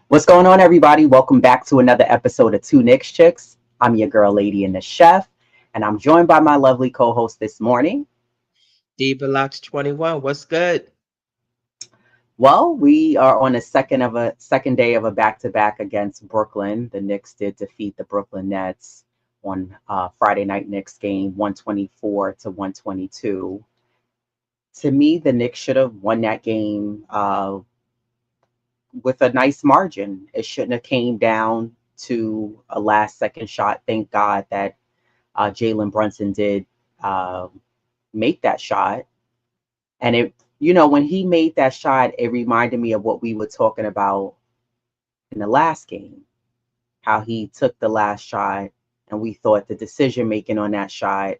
What's going on, everybody? Welcome back to another episode of Two Knicks Chicks. I'm your girl, Lady, and the Chef, and I'm joined by my lovely co-host this morning. D 21. What's good? Well, we are on a second day of a back-to-back against Brooklyn. The Knicks did defeat the Brooklyn Nets on Friday night Knicks game, 124 to 122. To me, the Knicks should have won that game with a nice margin. It shouldn't have came down to a last-second shot. Thank God that Jalen Brunson did uh, make that shot. And when he made that shot, it reminded me of what we were talking about in the last game, how he took the last shot and we thought the decision making on that shot.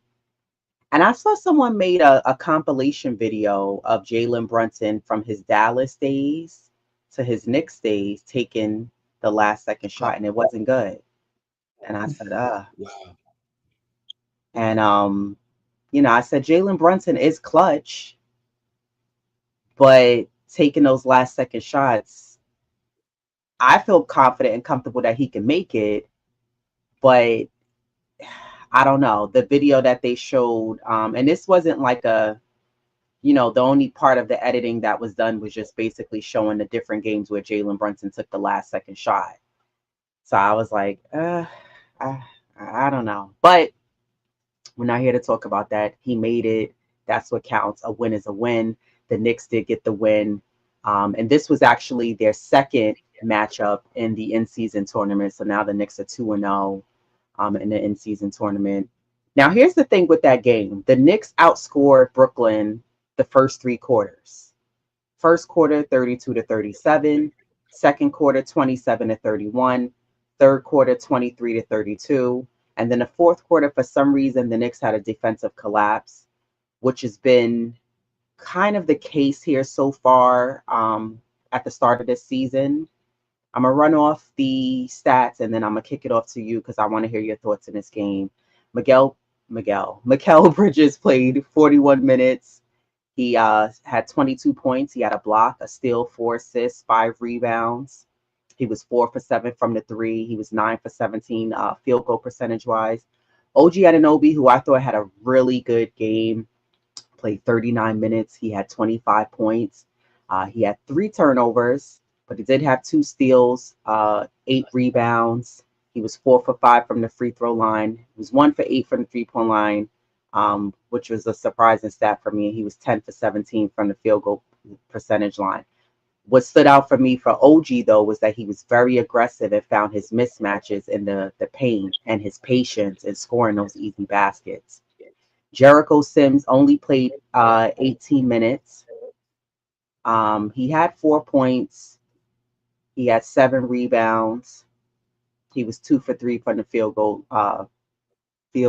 And I saw someone made a compilation video of Jalen Brunson from his Dallas days to his Knicks days taking the last second shot, and it wasn't good. And I said, Wow. and I said Jalen Brunson is clutch, but taking those last second shots, I feel confident and comfortable that he can make it. But I don't know. The video that they showed, and this wasn't like the only part of the editing that was done was just basically showing the different games where Jalen Brunson took the last second shot. So I was like, I, I don't know. But we're not here to talk about that. He made it. That's what counts. A win is a win. The Knicks did get the win. And this was actually their second matchup in the in-season tournament. So now the Knicks are 2-0 in the in-season tournament. Now, here's the thing with that game. The Knicks outscored Brooklyn the first three quarters. First quarter, 32 to 37. Second quarter, 27 to 31. Third quarter, 23 to 32. And then the fourth quarter, for some reason, the Knicks had a defensive collapse, which has been kind of the case here so far at the start of this season. I'm going to run off the stats and then I'm going to kick it off to you because I want to hear your thoughts in this game. Mikal Bridges played 41 minutes. He had 22 points. He had a block, a steal, 4 assists, 5 rebounds. He was 4 for 7 from the three. He was 9 for 17 field goal percentage wise. OG Anunoby, who I thought had a really good game, played 39 minutes. He had 25 points. He had 3 turnovers, but he did have 2 steals, 8 rebounds. He was 4 for 5 from the free throw line. He was 1 for 8 from the 3-point line, which was a surprising stat for me. He was 10 for 17 from the field goal percentage line. What stood out for me for OG, though, was that he was very aggressive and found his mismatches in the paint and his patience in scoring those easy baskets. Jericho Sims only played 18 minutes. He had 4 points. He had 7 rebounds. He was 2 for 3 from the field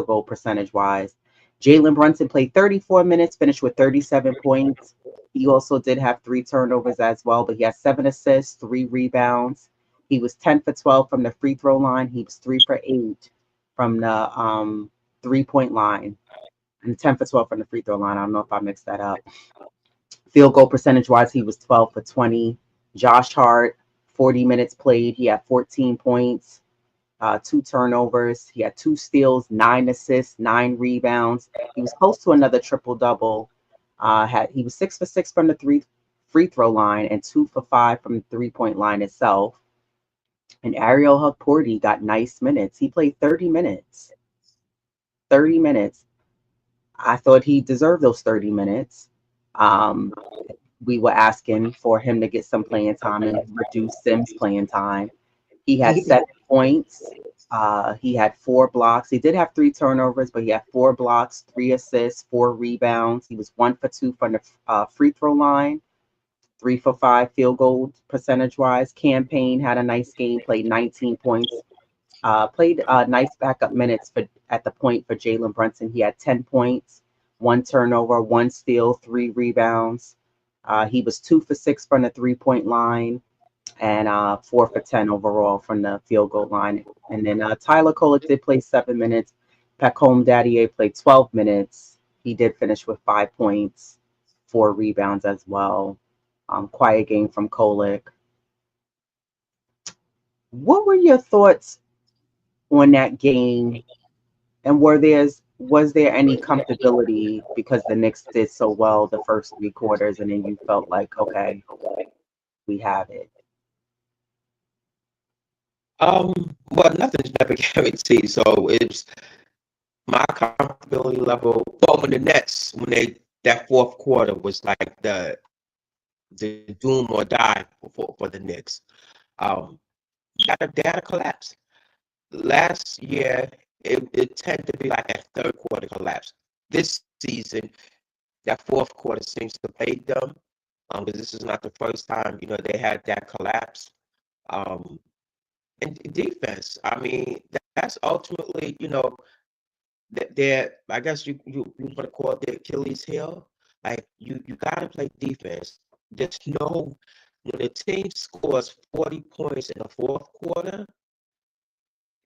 goal percentage wise. Jalen Brunson played 34 minutes, finished with 37 points. He also did have 3 turnovers as well, but he had 7 assists, 3 rebounds. He was 10 for 12 from the free throw line. He was 3 for 8 from the 3-point line, and 10 for 12 from the free throw line. I don't know if I mixed that up. Field goal percentage wise, he was 12 for 20. Josh Hart, 40 minutes played. He had 14 points, 2 turnovers. He had 2 steals, 9 assists, 9 rebounds. He was close to another triple double. He was 6 for 6 from the free throw line and 2 for 5 from the 3-point line itself. And Ariel Hukporti got nice minutes. He played 30 minutes. 30 minutes. I thought he deserved those 30 minutes. Um, we were asking for him to get some playing time and reduce Sims' playing time. He had 7 points. He had 4 blocks. He did have 3 turnovers, but he had 4 blocks, 3 assists, 4 rebounds. He was 1 for 2 from the free throw line, 3 for 5 field goal percentage wise. Campaign had a nice game, played 19 points. Played nice backup minutes at the point for Jalen Brunson. He had 10 points, 1 turnover, 1 steal, 3 rebounds. He was 2 for 6 from the 3-point line and 4 for 10 overall from the field goal line. And then Tyler Kolek did play 7 minutes. Pacome Dadier played 12 minutes. He did finish with 5 points, 4 rebounds as well. Quiet game from Kolek. What were your thoughts on that game? And was there any comfortability because the Knicks did so well the first three quarters, and then you felt like, okay, we have it? Well, nothing's never guaranteed, so it's my comfortability level. Well, when the Nets, when that fourth quarter was like the doom or die for the Knicks. Um, they had a collapse. Last year, it tended to be like a third quarter collapse. This season, that fourth quarter seems to plague them, because this is not the first time they had that collapse. Um, and defense, I mean, that's ultimately I guess you want to call it the Achilles heel. Like you got to play defense. Just know when a team scores 40 points in the fourth quarter,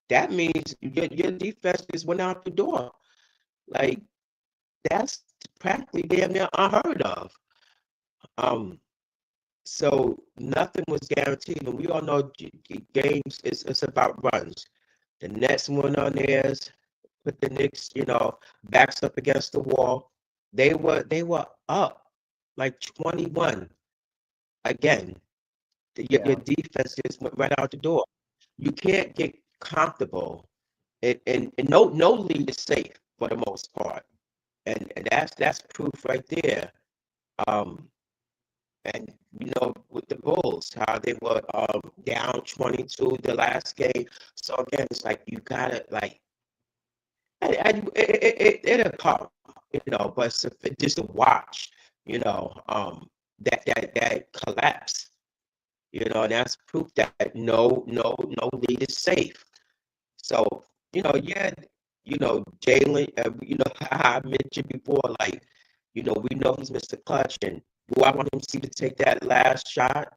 that means your defense just went out the door. Like that's practically damn near unheard of. Um, so nothing was guaranteed, and we all know games it's about runs. The Nets went on theirs, put the Knicks, backs up against the wall. They were up like 21 again. Your Yeah, defense just went right out the door. You can't get comfortable, and no lead is safe for the most part, and that's proof right there. Um, and with the Bulls, how they were down 22 the last game. So again, it's like you gotta like it'll come, but just to watch, that collapse, and that's proof that no lead is safe. So, yeah, Jalen, I mentioned before, like, we know he's Mr. Clutch, and do I want him to see to take that last shot?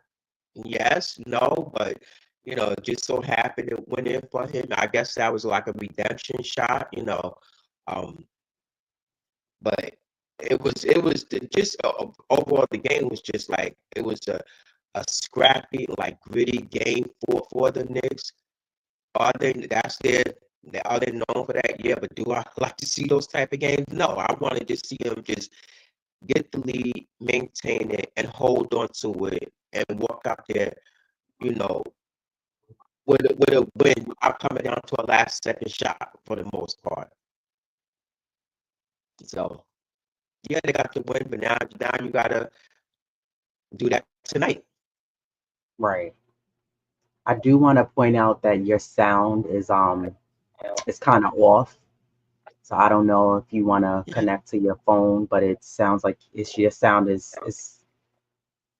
Yes, no, but it just so happened it went in for him. I guess that was like a redemption shot, um, but just overall the game was just like it was a scrappy, like gritty game for the Knicks. That's their are they known for that? Yeah, but do I like to see those type of games? No, I wanted to see them just get the lead, maintain it, and hold on to it, and walk out there, you know, with a win without coming down to a last second shot for the most part. So yeah, they got the win, but now you gotta do that tonight. right. I do want to point out that your sound is kind of off. So I don't know if you want to connect to your phone, but it sounds like it's your sound is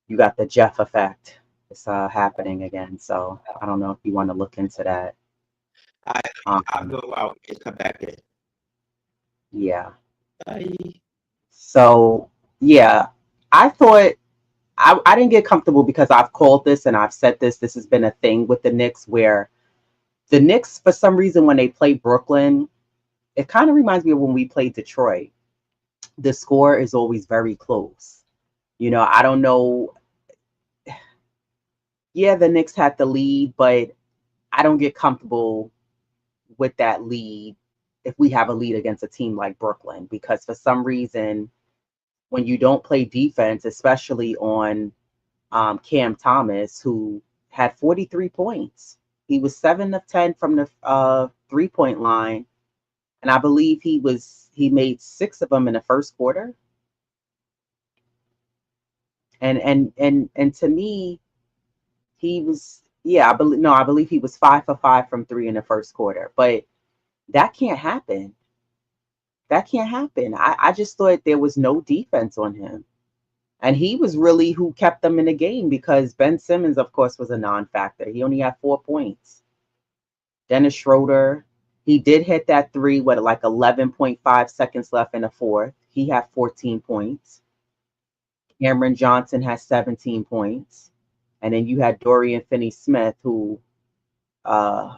you got the Jeff effect. It's happening again. So I don't know if you want to look into that. I I'll Um, go out and come back in. yeah. Bye. So yeah, I thought I didn't get comfortable because I've called this and I've said this. This has been a thing with the Knicks where the Knicks, for some reason, when they play Brooklyn, it kind of reminds me of when we played Detroit. The score is always very close. I don't know. Yeah, the Knicks had the lead, but I don't get comfortable with that lead if we have a lead against a team like Brooklyn because for some reason, when you don't play defense, especially on Cam Thomas, who had 43 points, he was 7 of 10 from the 3-point line, and I believe he made 6 of them in the first quarter. And to me, he was yeah, I believe he was 5 for 5 from three in the first quarter. But that can't happen. That can't happen. I just thought there was no defense on him. And he was really who kept them in the game because Ben Simmons, of course, was a non-factor. He only had 4 points. Dennis Schroeder, he did hit that three with like 11.5 seconds left in the fourth. He had 14 points. Cameron Johnson has 17 points. And then you had Dorian Finney-Smith, who uh,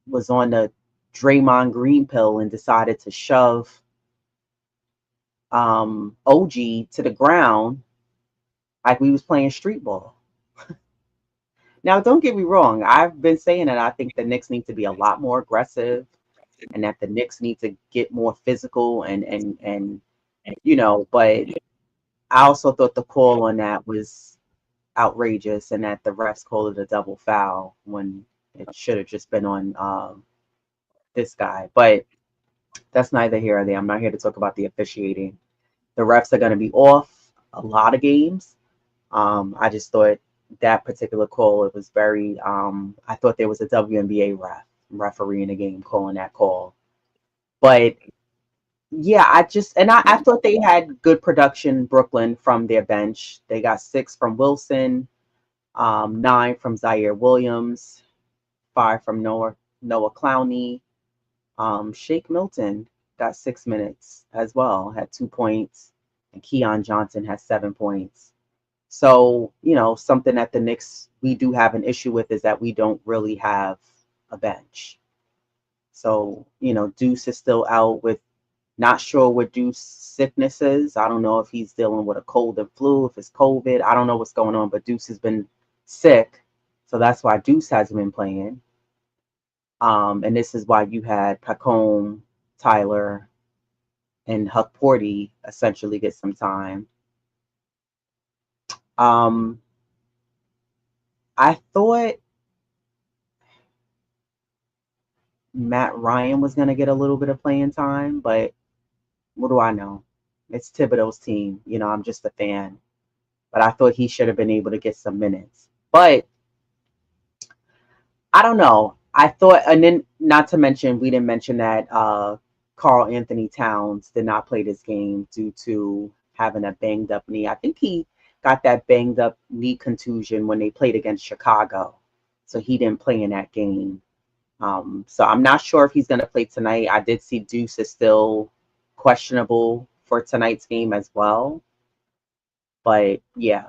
was on the Draymond Green pill and decided to shove OG to the ground like we was playing street ball. Now, don't get me wrong. I've been saying that I think the Knicks need to be a lot more aggressive, and that the Knicks need to get more physical and But I also thought the call on that was outrageous, and that the refs called it a double foul when it should have just been on this guy. But that's neither here or there. I'm not here to talk about the officiating. The refs are going to be off a lot of games. I just thought that particular call, it was very, I thought there was a WNBA referee in the game calling that call. But yeah, I thought they had good production, Brooklyn, from their bench. They got 6 from Wilson, 9 from Zaire Williams, 5 from Noah Clowney. Shake Milton got 6 minutes as well, had 2 points, and Keon Johnson has 7 points. So, something that the Knicks, we do have an issue with, is that we don't really have a bench. So, Deuce is still out with, not sure what Deuce sickness is. I don't know if he's dealing with a cold and flu, if it's COVID. I don't know what's going on, but Deuce has been sick. So that's why Deuce hasn't been playing. And this is why you had Pacome, Tyler, and Huck Porty essentially get some time. I thought Matt Ryan was going to get a little bit of playing time, but what do I know? It's Thibodeau's team. I'm just a fan. But I thought he should have been able to get some minutes. But I don't know. I thought, and then not to mention, we didn't mention that Carl Anthony Towns did not play this game due to having a banged up knee. I think he got that banged up knee contusion when they played against Chicago. So he didn't play in that game. So I'm not sure if he's going to play tonight. I did see Deuce is still questionable for tonight's game as well. But yeah.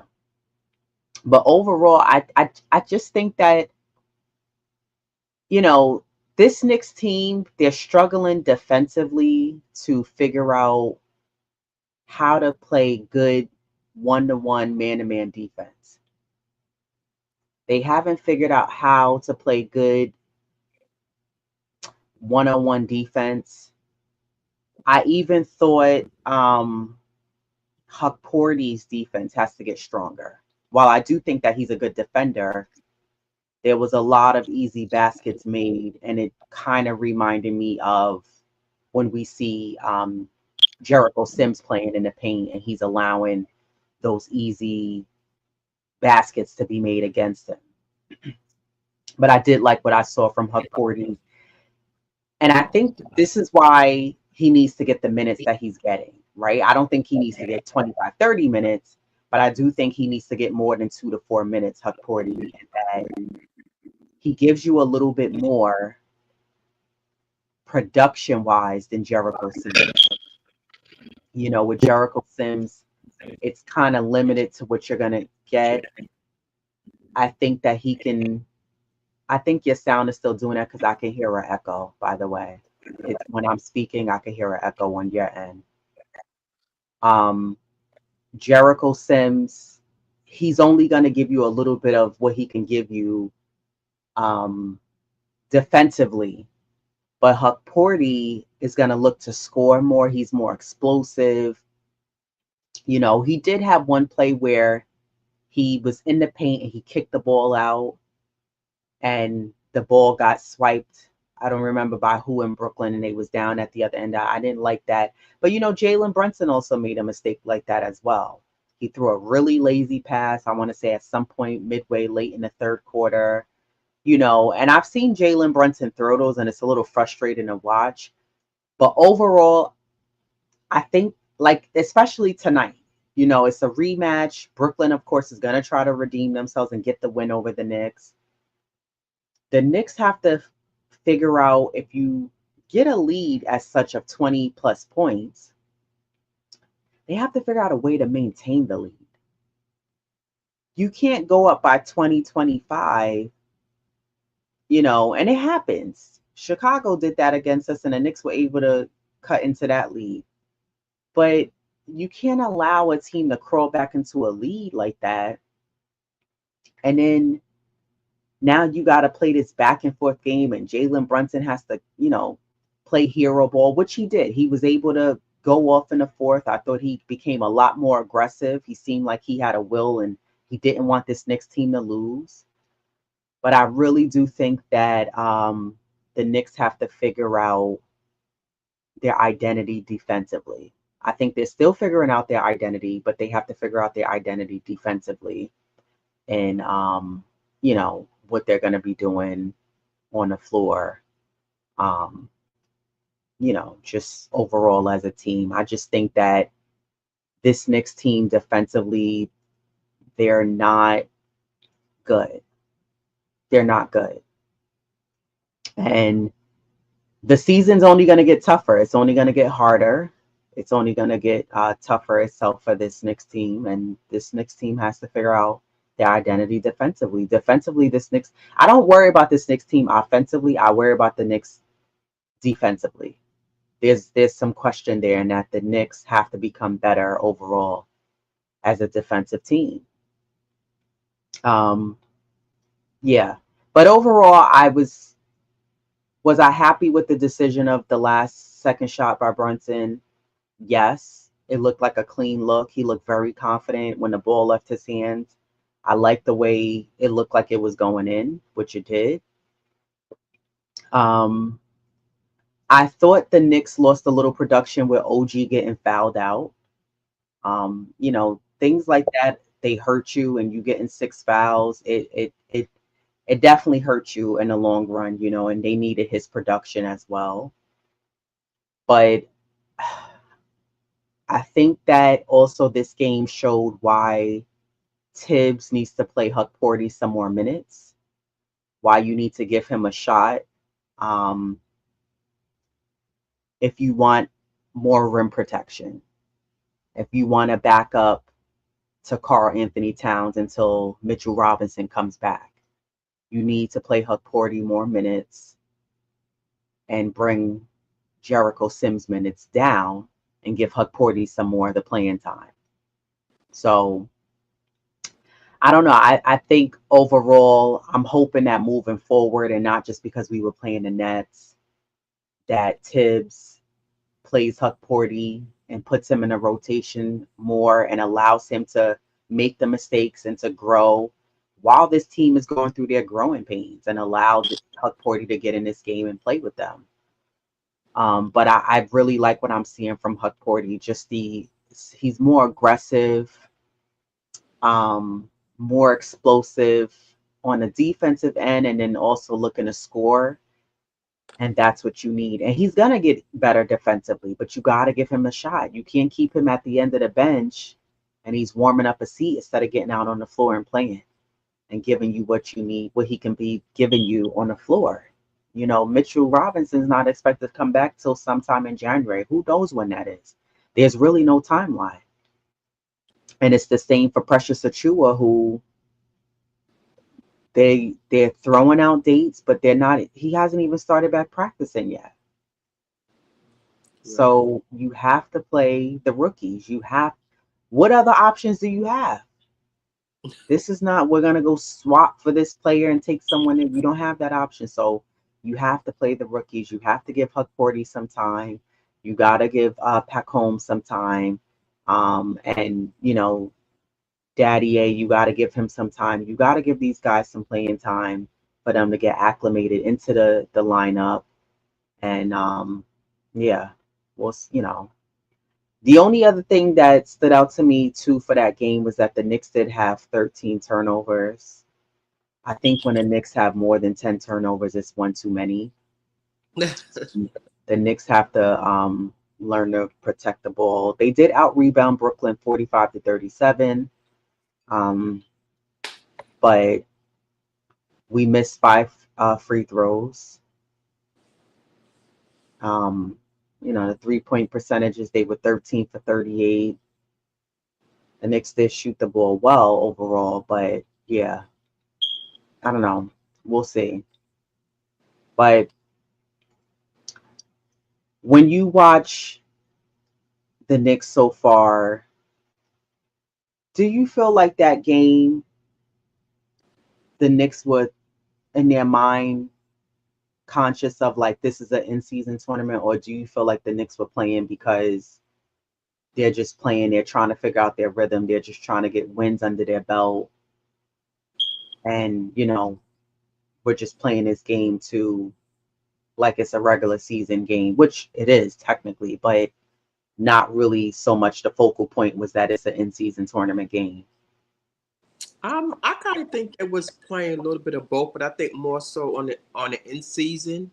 But overall, I just think that, this Knicks team, they're struggling defensively to figure out how to play good one-to-one, man-to-man defense. They haven't figured out how to play good one-on-one defense. I even thought Huck Porty's defense has to get stronger. While I do think that he's a good defender, there was a lot of easy baskets made, and it kind of reminded me of when we see Jericho Sims playing in the paint, and he's allowing those easy baskets to be made against him. But I did like what I saw from Huck Porty. And I think this is why he needs to get the minutes that he's getting, right? I don't think he needs to get 25, 30 minutes, but I do think he needs to get more than 2 to 4 minutes, Huck Porty. And he gives you a little bit more production-wise than Jericho Sims. With Jericho Sims, it's kind of limited to what you're going to get. I think that he can. I think your sound is still doing that because I can hear an echo, by the way. When I'm speaking, I can hear an echo on your end. Jericho Sims, he's only going to give you a little bit of what he can give you defensively. But Huck Porty is going to look to score more. He's more explosive. He did have one play where he was in the paint and he kicked the ball out, and the ball got swiped. I don't remember by who in Brooklyn, and they was down at the other end. I didn't like that. But, Jalen Brunson also made a mistake like that as well. He threw a really lazy pass, I want to say at some point midway late in the third quarter. And I've seen Jalen Brunson throw those, and it's a little frustrating to watch. But overall, I think, especially tonight, it's a rematch. Brooklyn, of course, is going to try to redeem themselves and get the win over the Knicks. The Knicks have to figure out, if you get a lead as such of 20 plus points, they have to figure out a way to maintain the lead. You can't go up by 20, 25, and it happens. Chicago did that against us, and the Knicks were able to cut into that lead. But you can't allow a team to crawl back into a lead like that and then Now you got to play this back and forth game, and Jalen Brunson has to, play hero ball, which he did. He was able to go off in the fourth. I thought he became a lot more aggressive. He seemed like he had a will and he didn't want this Knicks team to lose. But I really do think that the Knicks have to figure out their identity defensively. I think they're still figuring out their identity, but they have to figure out their identity defensively and what they're going to be doing on the floor. Um, just overall as a team. I just think that this Knicks team defensively, they're not good. They're not good. And the season's only going to get tougher. It's only going to get harder. It's only going to get tougher itself for this Knicks team. And this Knicks team has to figure out their identity defensively. Defensively, I don't worry about this Knicks team offensively. I worry about the Knicks defensively. There's some question there, and that the Knicks have to become better overall as a defensive team. Yeah. But overall, was I happy with the decision of the last second shot by Brunson? Yes. It looked like a clean look. He looked very confident when the ball left his hands. I liked the way it looked like it was going in, which it did. I thought the Knicks lost a little production with OG getting fouled out. Things like that, they hurt you, and you getting 6 fouls. It definitely hurt you in the long run, and they needed his production as well. But I think that also this game showed why Tibbs needs to play Huck Porty some more minutes, why you need to give him a shot. If you want more rim protection, if you want to back up to Karl Anthony Towns until Mitchell Robinson comes back, you need to play Huck Porty more minutes and bring Jericho Sims minutes down and give Huck Porty some more of the playing time. So I don't know. I think overall, I'm hoping that moving forward, and not just because we were playing the Nets, that Tibbs plays Huck Porty and puts him in a rotation more and allows him to make the mistakes and to grow while this team is going through their growing pains, and allow Huck Porty to get in this game and play with them. But I really like what I'm seeing from Huck Porty. He's more aggressive, more explosive on the defensive end, and then also looking to score. And that's what you need. And he's going to get better defensively, but you got to give him a shot. You can't keep him at the end of the bench and he's warming up a seat instead of getting out on the floor and playing and giving you what you need, what he can be giving you on the floor. Mitchell Robinson's not expected to come back till sometime in January. Who knows when that is? There's really no timeline. And it's the same for Precious Achiuwa, who they're throwing out dates, but he hasn't even started back practicing yet. Right. So you have to play the rookies. What other options do you have? This is not, we're going to go swap for this player and take someone in. You don't have that option. So you have to play the rookies. You have to give Huck Porty some time. You got to give Pac Holmes some time. And, Daddy A, you got to give him some time. You got to give these guys some playing time for them to get acclimated into the lineup. And, yeah, the only other thing that stood out to me, too, for that game was that the Knicks did have 13 turnovers. I think when the Knicks have more than 10 turnovers, it's one too many. The Knicks have to learn to protect the ball. They did out-rebound Brooklyn 45-37. But we missed 5 free throws. The 3-point percentages, they were 13 for 38. The Knicks did shoot the ball well overall, but yeah, I don't know. We'll see. But when you watch the Knicks so far, do you feel like that game, the Knicks were in their mind conscious of like this is an in-season tournament, or do you feel like the Knicks were playing because they're just playing, they're trying to figure out their rhythm, they're just trying to get wins under their belt, and we're just playing this game to like it's a regular season game, which it is technically, but not really so much. The focal point was that it's an in-season tournament game. I kind of think it was playing a little bit of both, but I think more so on the in season.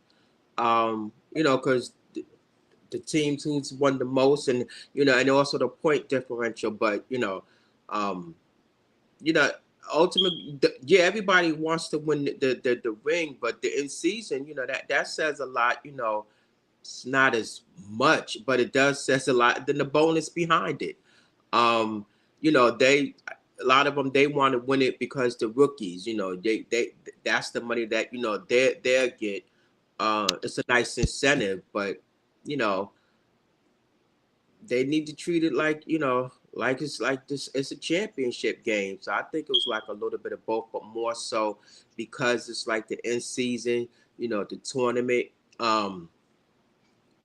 Because the teams who's won the most, and and also the point differential. But um, you know, ultimately, yeah, everybody wants to win the ring, but the in season, that says a lot. It's not as much, but it does says a lot. Then the bonus behind it. Um, they a lot of them they want to win it because the rookies, they that's the money that they get. It's a nice incentive, but you know they need to treat it like like it's like this. It's a championship game, so I think it was like a little bit of both, but more so because it's like the end season, the tournament. Um,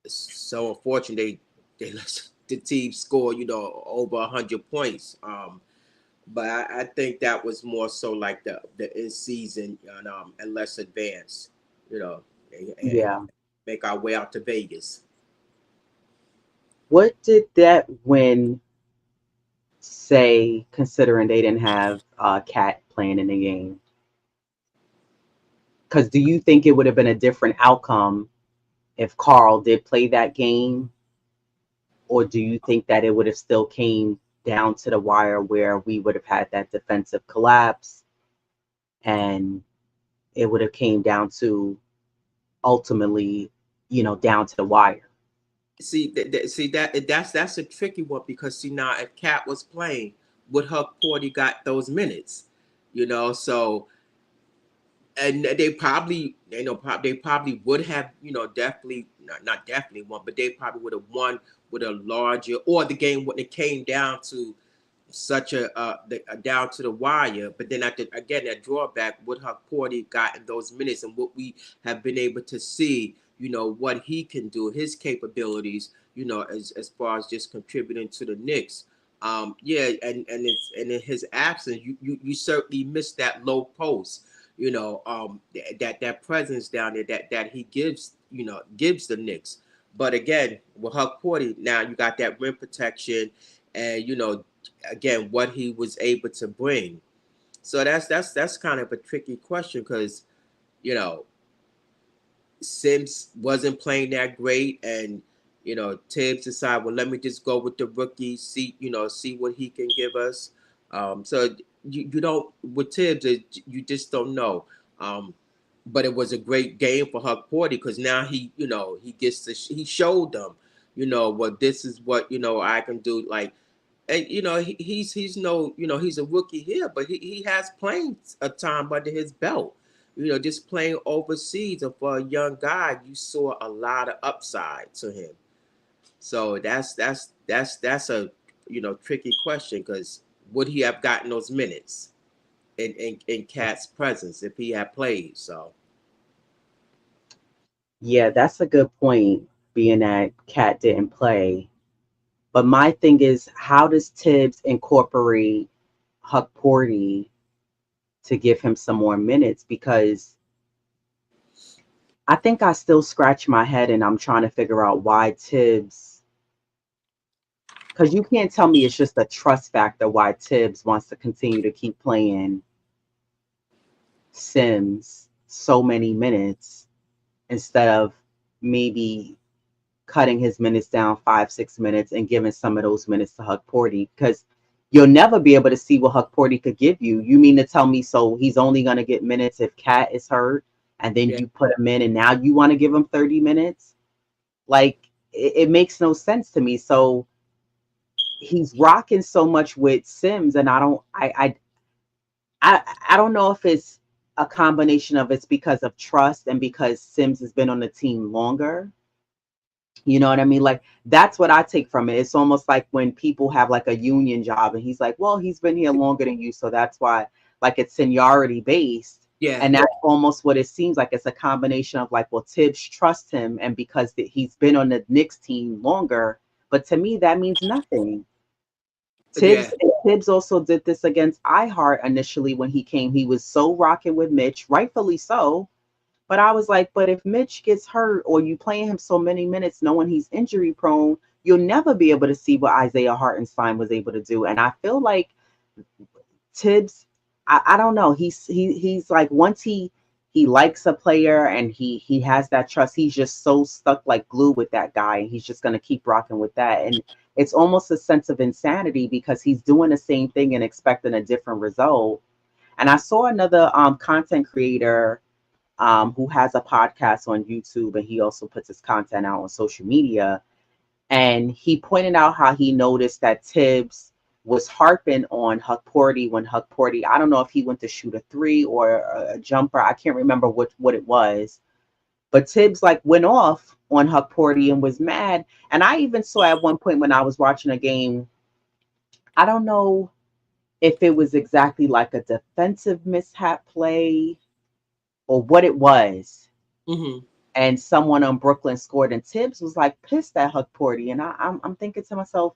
so unfortunately, they let the team score, over 100 points. But I think that was more so like the in season and less advanced, you know, and Yeah. make our way out to Vegas. What did that win say, considering they didn't have Cat playing in the game? Because do you think it would have been a different outcome if Carl did play that game, or do you think that it would have still came down to the wire where we would have had that defensive collapse and it would have came down to ultimately, down to the wire? See that's a tricky one because see now if Cat was playing, would Huck Porty got those minutes, so and they probably they probably would have definitely not definitely won, but they probably would have won with a larger or the game when it came down to such a down to the wire. But then again, that drawback would have Porty gotten those minutes and what we have been able to see, what he can do, his capabilities, as far as just contributing to the Knicks. Yeah, and in his absence, you certainly missed that low post. That presence down there that he gives the Knicks. But again, with Huck Porty, now you got that rim protection, and again what he was able to bring. So that's kind of a tricky question because you know Sims wasn't playing that great, and Tibbs decided, well, let me just go with the rookie, see what he can give us. So you don't with Tibbs, you just don't know. But it was a great game for Huck Porty because now he gets to he showed them, what this is what I can do. Like and he's no he's a rookie here, but he has playing a time under his belt. Just playing overseas, and for a young guy, you saw a lot of upside to him. So that's a tricky question because would he have gotten those minutes in Cat's presence if he had played? So Yeah, that's a good point, being that Cat didn't play. But my thing is, how does Tibbs incorporate Huck Porty to give him some more minutes? Because I think I still scratch my head and I'm trying to figure out why Tibbs, because you can't tell me it's just a trust factor why Tibbs wants to continue to keep playing Sims so many minutes instead of maybe cutting his minutes down 5, 6 minutes and giving some of those minutes to Huck Porty, because you'll never be able to see what Huck Porty could give you. You mean to tell me so he's only going to get minutes if Cat is hurt and then yeah, you put him in and now you want to give him 30 minutes? Like it makes no sense to me. So he's rocking so much with Sims, and I don't know if it's a combination of it's because of trust and because Sims has been on the team longer. You know what I mean? Like that's what I take from it. It's almost like when people have like a union job and he's like, well, he's been here longer than you, so that's why, like, it's seniority based. Yeah, And that's almost what it seems like. It's a combination of like, well, Tibbs trusts him, and because he's been on the Knicks team longer. But to me, that means nothing. yeah. Tibbs also did this against iHeart initially when he came. He was so rocking with Mitch, rightfully so. But I was like, but if Mitch gets hurt or you playing him so many minutes knowing he's injury prone, you'll never be able to see what Isaiah Hartenstein was able to do. And I feel like Tibbs, I don't know. He's like, once he likes a player and he has that trust, he's just so stuck like glue with that guy, and he's just gonna keep rocking with that. And it's almost a sense of insanity because he's doing the same thing and expecting a different result. And I saw another content creator who has a podcast on YouTube, and he also puts his content out on social media. And he pointed out how he noticed that Tibbs was harping on Hukporti when Hukporti, I don't know if he went to shoot a three or a jumper. I can't remember what it was. But Tibbs like went off on Hukporti and was mad. And I even saw at one point when I was watching a game, I don't know if it was exactly like a defensive mishap play or what it was. Mm-hmm. And someone on Brooklyn scored, and Tibbs was like pissed at Hukporti. And I'm thinking to myself,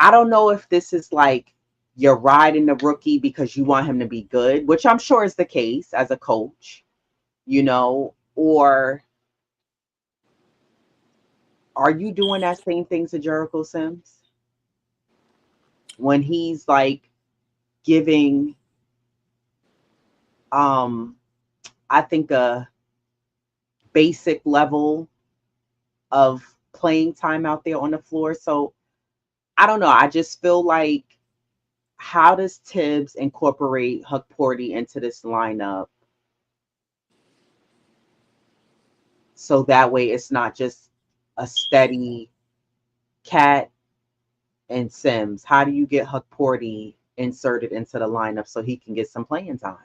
I don't know if this is like you're riding the rookie because you want him to be good, which I'm sure is the case as a coach, or are you doing that same thing to Jericho Sims when he's like giving, um, I think a basic level of playing time out there on the floor? So I don't know. I just feel like, how does Tibbs incorporate Hukporti into this lineup so that way it's not just a steady Cat and Sims? How do you get Hukporti inserted into the lineup so he can get some playing time?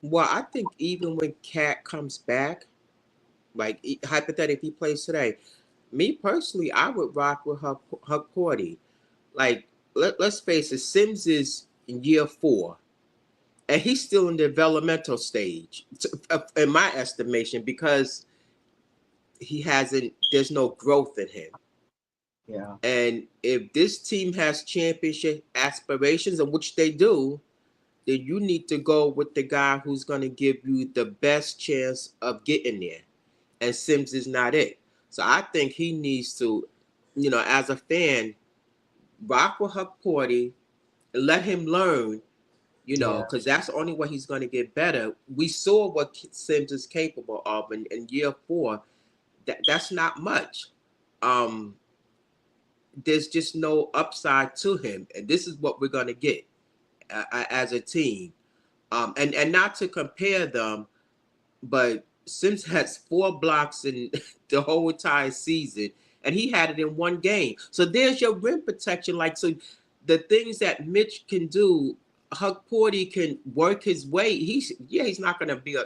Well, I think even when Cat comes back, like hypothetically, he plays today. Me personally, I would rock with Hukporti. Like, let's face it, Sims is in year 4, and he's still in the developmental stage, in my estimation, because he hasn't. There's no growth in him. Yeah. And if this team has championship aspirations, and which they do, then you need to go with the guy who's going to give you the best chance of getting there. And Sims is not it. So I think he needs to, as a fan, rock with Hukporti and let him learn, Yeah. because that's the only way he's going to get better. We saw what Sims is capable of in year 4. That's not much. Um, there's just no upside to him. And this is what we're going to get as a team. And not to compare them, but Sims has 4 blocks in the whole entire season, and he had it in one game. So there's your rim protection. Like, so the things that Mitch can do, Hukporti can work his way. He's not going to be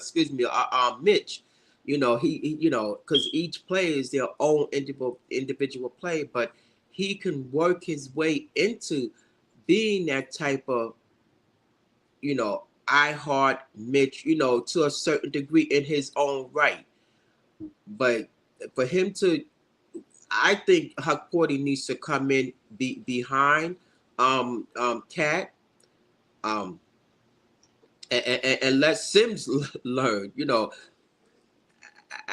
Mitch. Because each player is their own individual play, but he can work his way into being that type of I heart Mitch, to a certain degree in his own right. But for him to, I think Hukporti needs to come in behind Cat, um, and let Sims learn.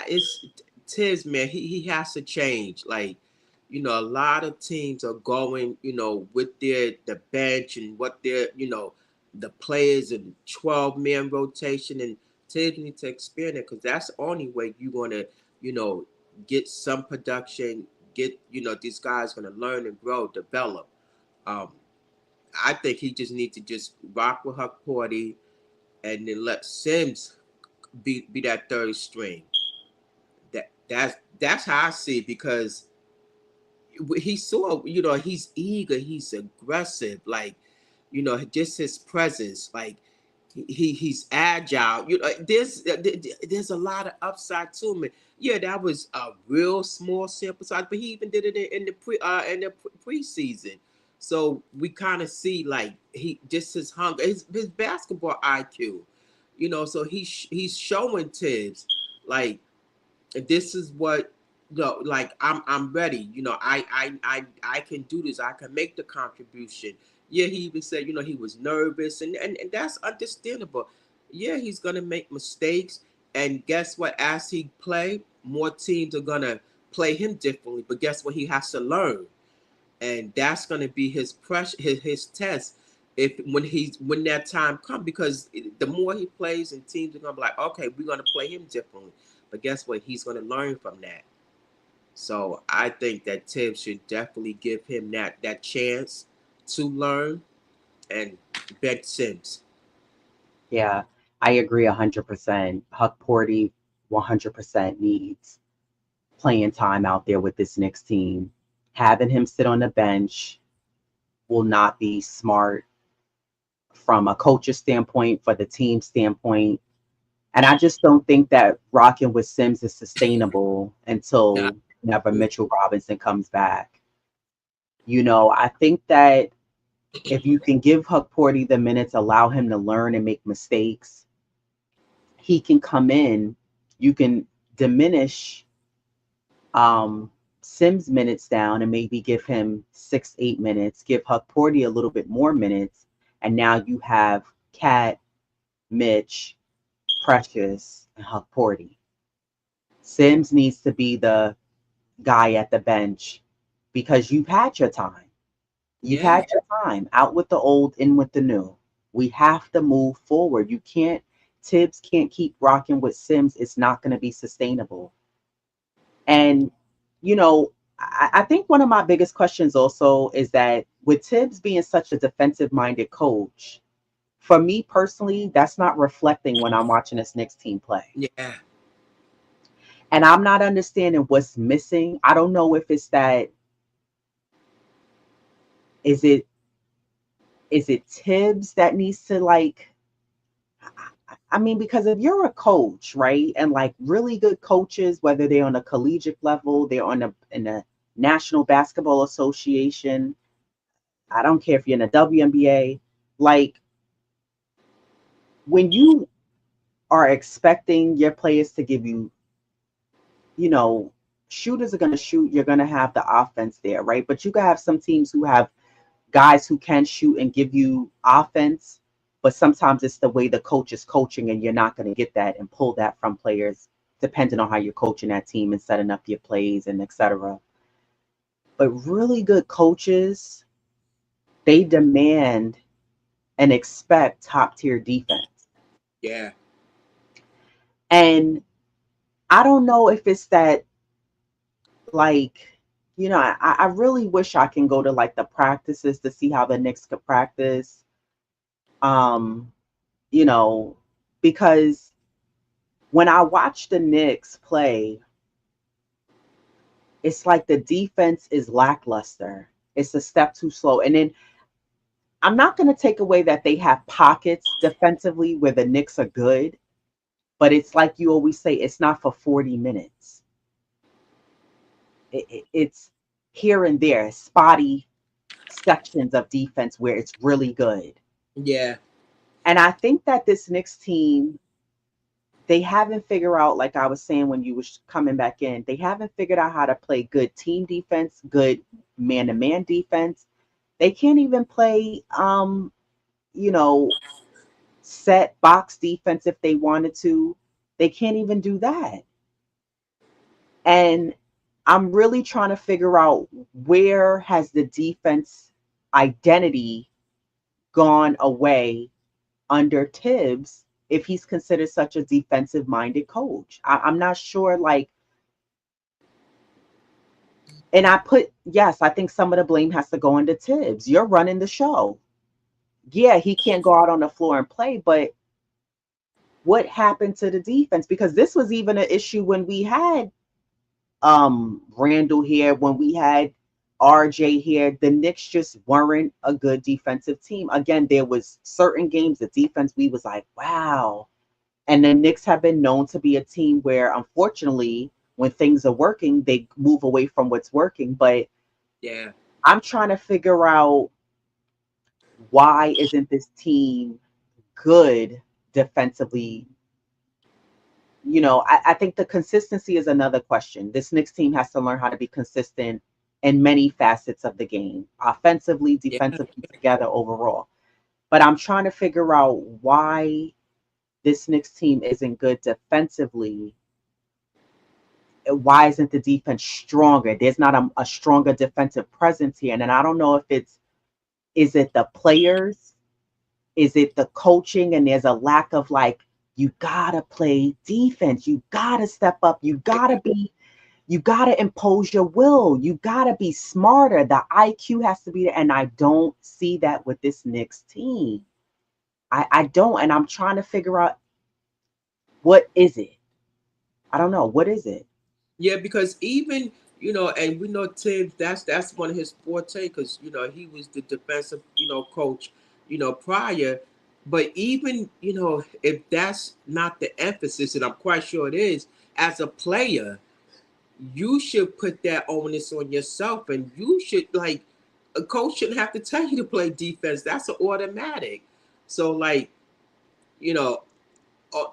It's Tiz, man. He has to change. Like, a lot of teams are going, with the bench and what they're, the players and 12-man rotation, and Tiz need to expand it, because that's the only way you're gonna, get some production. Get these guys gonna learn and grow, develop. Um, I think he just needs to just rock with Hukporti and then let Sims be that third string. That's how I see it, because he's so he's eager, he's aggressive, like just his presence, like he's agile. There's a lot of upside to him. Yeah, that was a real small sample size, but he even did it in the preseason. So we kind of see like he just his hunger, his basketball IQ. So he's showing Tibbs like this is what like I'm ready. I can do this. I can make the contribution. Yeah, he even said, he was nervous and that's understandable. Yeah, he's gonna make mistakes. And guess what? As he play, more teams are gonna play him differently. But guess what? He has to learn. And that's gonna be his pressure, his test. If when that time comes, because the more he plays and teams are gonna be like, okay, we're gonna play him differently. But guess what? He's gonna learn from that. So I think that Tibbs should definitely give him that chance to learn and bench Sims. Yeah, I agree 100%. Huck Porty 100% needs playing time out there with this Knicks team. Having him sit on the bench will not be smart from a coach's standpoint, for the team standpoint. And I just don't think that rocking with Sims is sustainable Nah. until whenever Mitchell Robinson comes back. I think that if you can give Huck Porty the minutes, allow him to learn and make mistakes, he can come in. You can diminish Sims minutes down and maybe give him 6, 8 minutes, give Huck Porty a little bit more minutes. And now you have Cat, Mitch, Precious, and Huck Porty. Sims needs to be the guy at the bench because you've had your time. You've Yeah. had your time. Out with the old, in with the new. We have to move forward. Tibbs can't keep rocking with Sims. It's not going to be sustainable. And, I think one of my biggest questions also is that with Tibbs being such a defensive minded coach, for me personally, that's not reflecting when I'm watching this Knicks team play. Yeah. And I'm not understanding what's missing. I don't know if it's that, is it Tibbs that needs to I mean, because if you're a coach, right, and like really good coaches, whether they're on a collegiate level, they're in the National Basketball Association, I don't care if you're in the WNBA, like when you are expecting your players to give you, shooters are going to shoot, you're going to have the offense there, right? But you can have some teams who have guys who can shoot and give you offense, but sometimes it's the way the coach is coaching, and you're not going to get that and pull that from players, depending on how you're coaching that team and setting up your plays and etc. But really good coaches, they demand and expect top tier defense. Yeah. And I don't know if it's that, like, I really wish I can go to like the practices to see how the Knicks could practice. Um, you know, because when I watch the Knicks play, it's like the defense is lackluster. It's a step too slow. And then I'm not going to take away that they have pockets defensively where the Knicks are good, but it's like you always say, it's not for 40 minutes. It's here and there, spotty sections of defense where it's really good. Yeah. And I think that this Knicks team, they haven't figured out, like I was saying when you was coming back in, they haven't figured out how to play good team defense, good man-to-man defense. They can't even play you know, set box defense if they wanted to. They can't even do that. And I'm really trying to figure out, where has the defense identity gone away under Tibbs if he's considered such a defensive minded coach. I'm not sure, like, and yes, I think some of the blame has to go into Tibbs. You're running the show. Yeah, he can't go out on the floor and play, but what happened to the defense? Because this was even an issue when we had Randall here, when we had RJ here. The Knicks just weren't a good defensive team. Again, there was certain games, the defense, we was like, wow. And the Knicks have been known to be a team where, unfortunately, when things are working, they move away from what's working. But Yeah. I'm trying to figure out, why isn't this team good defensively. You know, I think the consistency is another question. This Knicks team has to learn how to be consistent in many facets of the game, offensively, Yeah. defensively, together overall. But I'm trying to figure out why this Knicks team isn't good defensively. Why isn't the defense stronger? There's not a stronger defensive presence here. And then I don't know if is it the players? Is it the coaching? And there's a lack of like, you gotta play defense. You gotta step up. You gotta impose your will. You gotta be smarter. The IQ has to be there. And I don't see that with this Knicks team. I don't. And I'm trying to figure out, what is it? I don't know. What is it? Yeah, because even and we know Tibbs. That's one of his forte because he was the defensive coach prior. But even if that's not the emphasis, and I'm quite sure it is, as a player, you should put that onus on yourself, and you should like a coach shouldn't have to tell you to play defense. That's an automatic. So like you know uh,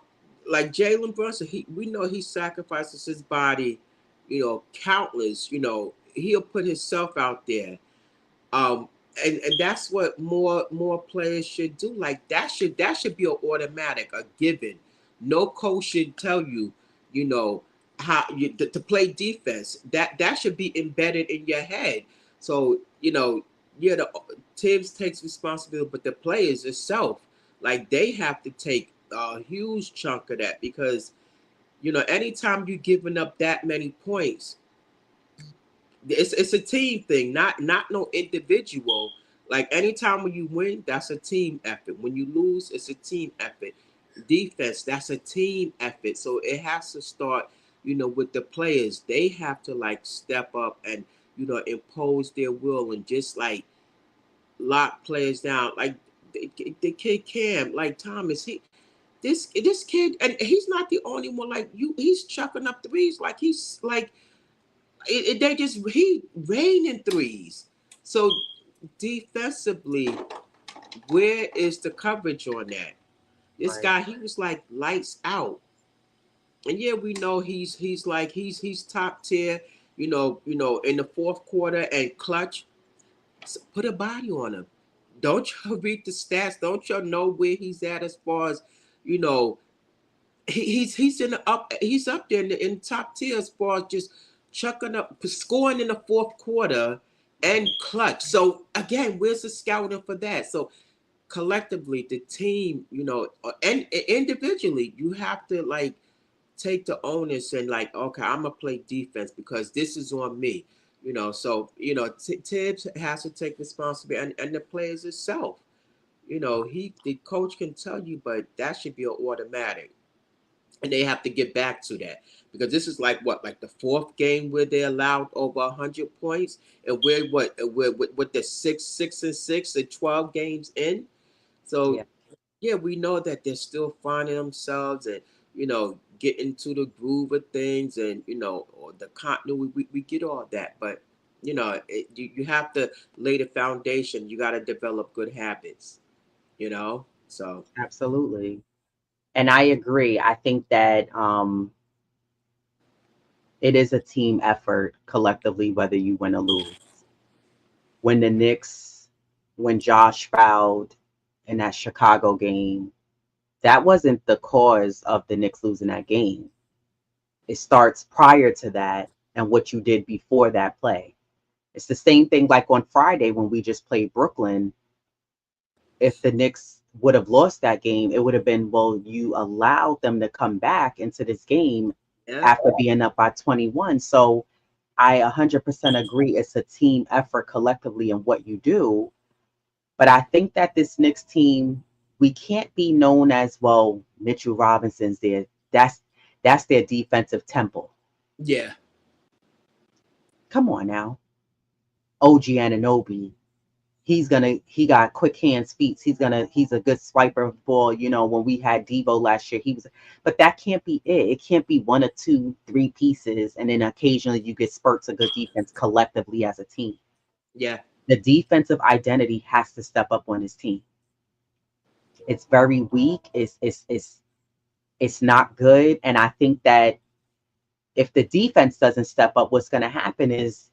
like Jalen Brunson, we know he sacrifices his body, countless. He'll put himself out there, um, and that's what more players should do. Like that should be an automatic, a given. No coach should tell you, you know, how to play defense. That should be embedded in your head. So yeah, the Tibbs takes responsibility, but the players itself, like they have to take a huge chunk of that because anytime you're giving up that many points, it's a team thing, not no individual. Like anytime when you win, that's a team effort. When you lose, it's a team effort. Defense, that's a team effort. So it has to start, with the players. They have to like step up and impose their will and just like lock players down. Like the kid Cam, like Thomas, this kid, and he's not the only one. Like he's chucking up threes. Like he's like they just he raining threes. So defensively, where is the coverage on that? This Right. guy, he was like lights out. And yeah, we know he's top tier, in the fourth quarter and clutch. So put a body on him. Don't you read the stats? Don't you know where he's at as far as, you know, he's in the up he's up there in top tier as far as just chucking up scoring in the fourth quarter and clutch. So again, where's the scouting for that? So collectively, the team, and individually, you have to like take the onus and like, okay, I'm gonna play defense because this is on me. So Tibbs has to take responsibility, and the players itself. The coach can tell you, but that should be an automatic, and they have to get back to that because this is like what, like the fourth game where they allowed over 100 points, and we're with the six and 12 games in. Yeah, So yeah, we know that they're still finding themselves and getting to the groove of things, and or the continuity. We get all that, but you have to lay the foundation. You got to develop good habits. So absolutely. And I agree. I think that it is a team effort collectively, whether you win or lose. When the Knicks, when Josh fouled in that Chicago game, that wasn't the cause of the Knicks losing that game. It starts prior to that and what you did before that play. It's the same thing like on Friday when we just played Brooklyn. If the Knicks would have lost that game, it would have been, well, you allowed them to come back into this game yeah, after being up by 21. So I 100% agree. It's a team effort collectively in what you do. But I think that this Knicks team, we can't be known as, well, Mitchell Robinson's there. That's their defensive temple. yeah, Come on now. OG Ananobi. He got quick hands, feet. He's a good swiper of the ball. When we had Devo last year, but that can't be it. It can't be one or two, three pieces, and then occasionally you get spurts of good defense collectively as a team. yeah. The defensive identity has to step up on his team. It's very weak. It's not good. And I think that if the defense doesn't step up, what's going to happen is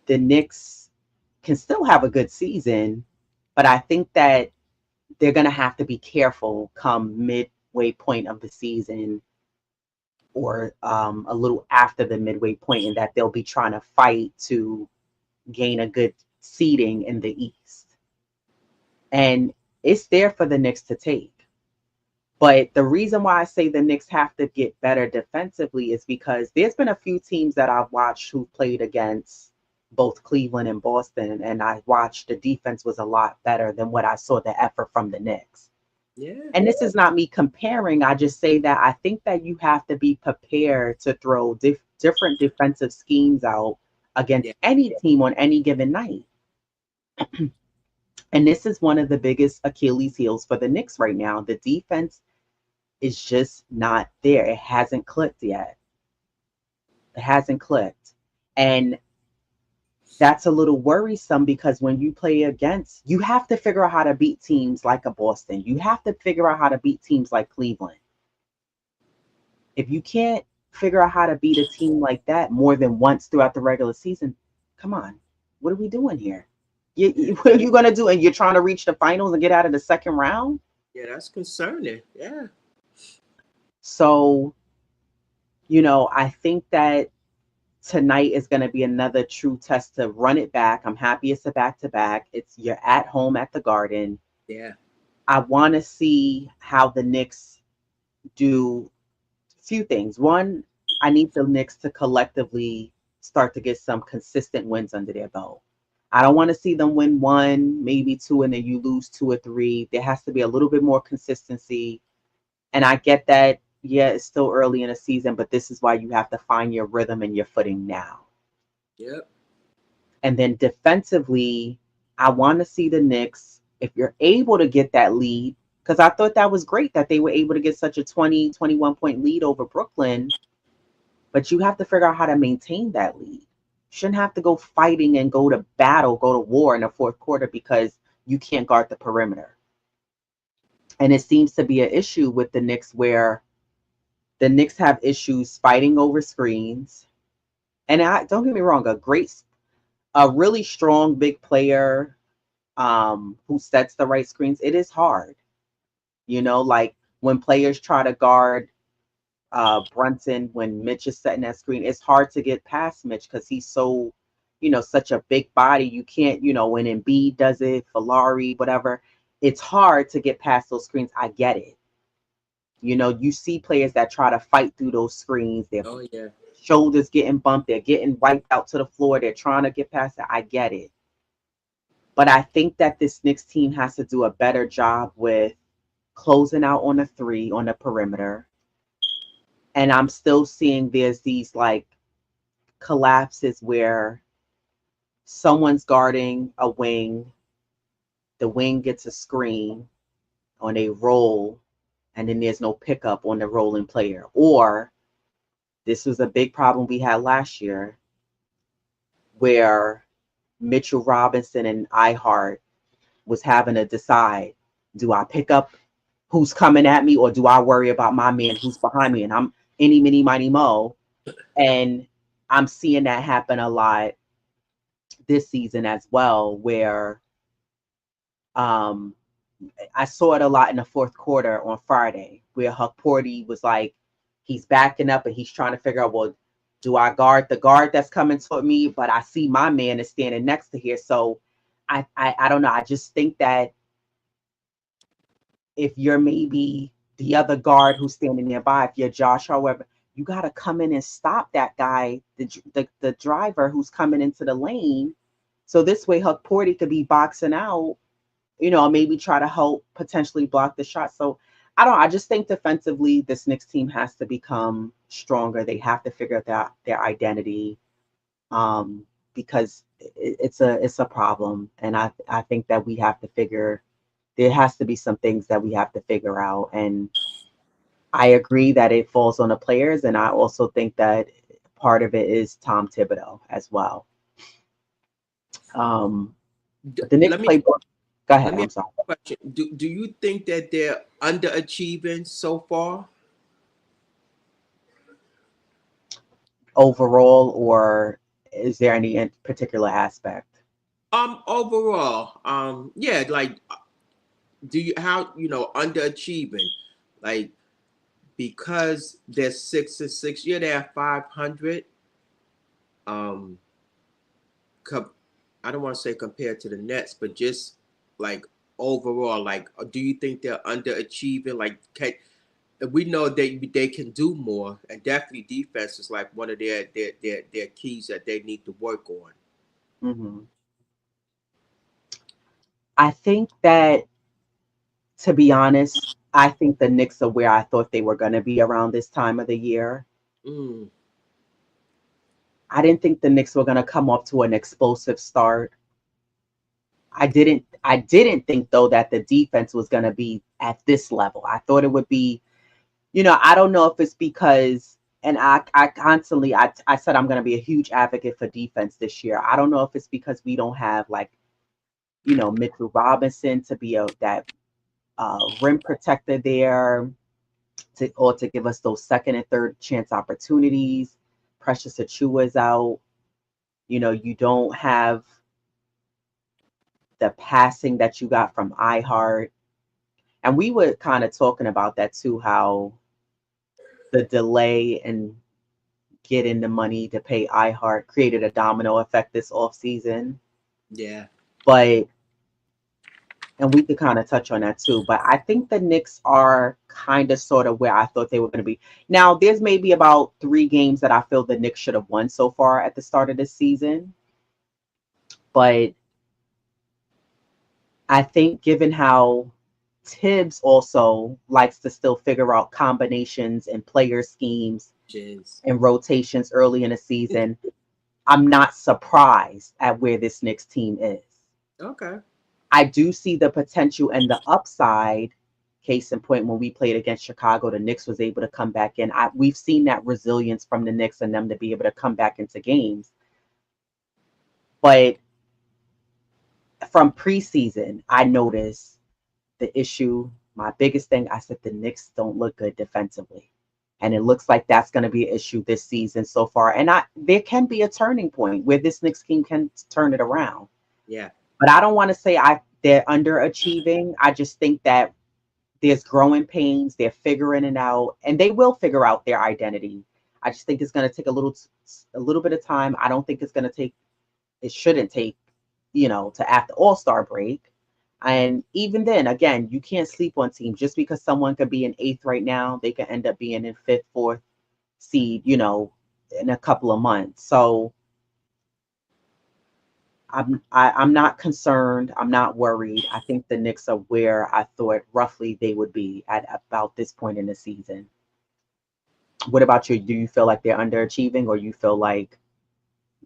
the Knicks can still have a good season, but I think that they're going to have to be careful come midway point of the season, or a little after the midway point, and that they'll be trying to fight to gain a good seeding in the East. And it's there for the Knicks to take. But the reason why I say the Knicks have to get better defensively is because there's been a few teams that I've watched who played against both Cleveland and Boston, and I watched the defense was a lot better than what I saw the effort from the Knicks. Yeah. And this is not me comparing. I just say that I think that you have to be prepared to throw different defensive schemes out against Yeah. any team on any given night. And this is one of the biggest Achilles heels for the Knicks right now. The defense is just not there. It hasn't clicked yet. It hasn't clicked. And that's a little worrisome because when you play against, you have to figure out how to beat teams like a Boston. You have to figure out how to beat teams like Cleveland. If you can't figure out how to beat a team like that more than once throughout the regular season, come on, what are we doing here? What are you going to do? And you're trying to reach the finals and get out of the second round? Yeah, that's concerning. Yeah. So, I think that tonight is going to be another true test to run it back. I'm happy it's a back-to-back. You're at home at the Garden. Yeah. I want to see how the Knicks do a few things. One, I need the Knicks to collectively start to get some consistent wins under their belt. I don't want to see them win one, maybe two, and then you lose two or three. There has to be a little bit more consistency. And I get that, yeah, it's still early in the season, but this is why you have to find your rhythm and your footing now. Yep. And then defensively, I want to see the Knicks, if you're able to get that lead, because I thought that was great that they were able to get such a 20, 21 point lead over Brooklyn, but you have to figure out how to maintain that lead. You shouldn't have to go fighting and go to battle, go to war in the fourth quarter because you can't guard the perimeter. And it seems to be an issue with the Knicks where the Knicks have issues fighting over screens. And don't get me wrong, a really strong big player who sets the right screens, it is hard. Like when players try to guard Brunson, when Mitch is setting that screen, it's hard to get past Mitch because he's so, such a big body. You can't, when Embiid does it, Falari, whatever, it's hard to get past those screens. I get it. You see players that try to fight through those screens. Their shoulders getting bumped. They're getting wiped out to the floor. They're trying to get past it. I get it. But I think that this Knicks team has to do a better job with closing out on the three on the perimeter. And I'm still seeing there's these like collapses where someone's guarding a wing. The wing gets a screen on a roll, and then there's no pickup on the rolling player. Or this was a big problem we had last year where Mitchell Robinson and Ihart was having to decide, do I pick up who's coming at me or do I worry about my man who's behind me? And I'm any, mini, mighty, mo. And I'm seeing that happen a lot this season as well, where I saw it a lot in the fourth quarter on Friday, where Hukporty was like, he's backing up and he's trying to figure out, well, do I guard the guard that's coming toward me? But I see my man is standing next to here. So I don't know. I just think that if you're maybe the other guard who's standing nearby, if you're Josh, however, you got to come in and stop that guy, the driver who's coming into the lane. So this way Hukporty could be boxing out, maybe try to help potentially block the shot. So I just think defensively, this Knicks team has to become stronger. They have to figure out their identity because it's a problem. And I think that we have to there has to be some things that we have to figure out. And I agree that it falls on the players. And I also think that part of it is Tom Thibodeau as well. But the Knicks play. Go ahead. Let me I'm ask sorry. you a question. Do you think that they're underachieving so far? Overall, or is there any particular aspect? Overall, yeah, like, do you how underachieving, like, because they're 6-6, yeah, they're 500. Um, com- I don't want to say compared to the Nets, but just like overall, like, do you think they're underachieving? Like, we know they can do more, and definitely defense is like one of their keys that they need to work on. Hmm. I think that, to be honest, I think the Knicks are where I thought they were going to be around this time of the year. Mm, I didn't think the Knicks were going to come off to an explosive start. I didn't think though that the defense was going to be at this level. I thought it would be, I don't know if it's because, and I constantly I said I'm going to be a huge advocate for defense this year. I don't know if it's because we don't have, like, Mitchell Robinson to be that rim protector there, to give us those second and third chance opportunities. Precious Achua is out. You don't have the passing that you got from iHeart. And we were kind of talking about that too, how the delay in getting the money to pay iHeart created a domino effect this offseason. yeah, But, and we could kind of touch on that too. But I think the Knicks are kind of sort of where I thought they were going to be. Now, there's maybe about 3 games that I feel the Knicks should have won so far at the start of this season. But I think, given how Tibbs also likes to still figure out combinations and player schemes Jizz. and rotations early in the season, I'm not surprised at where this Knicks team is. Okay. I do see the potential and the upside. Case in point, when we played against Chicago, the Knicks was able to come back in. We've seen that resilience from the Knicks and them to be able to come back into games. But from preseason, I noticed the issue. My biggest thing, I said the Knicks don't look good defensively. And it looks like that's going to be an issue this season so far. And there can be a turning point where this Knicks team can turn it around. Yeah. But I don't want to say they're underachieving. I just think that there's growing pains. They're figuring it out, and they will figure out their identity. I just think it's going to take a little bit of time. I don't think it's going to take. It shouldn't take, to after All-Star break. And even then, again, you can't sleep on teams. Just because someone could be in eighth right now, they could end up being in fifth, fourth seed, in a couple of months. So I'm not concerned. I'm not worried. I think the Knicks are where I thought roughly they would be at about this point in the season. What about you? Do you feel like they're underachieving, or you feel like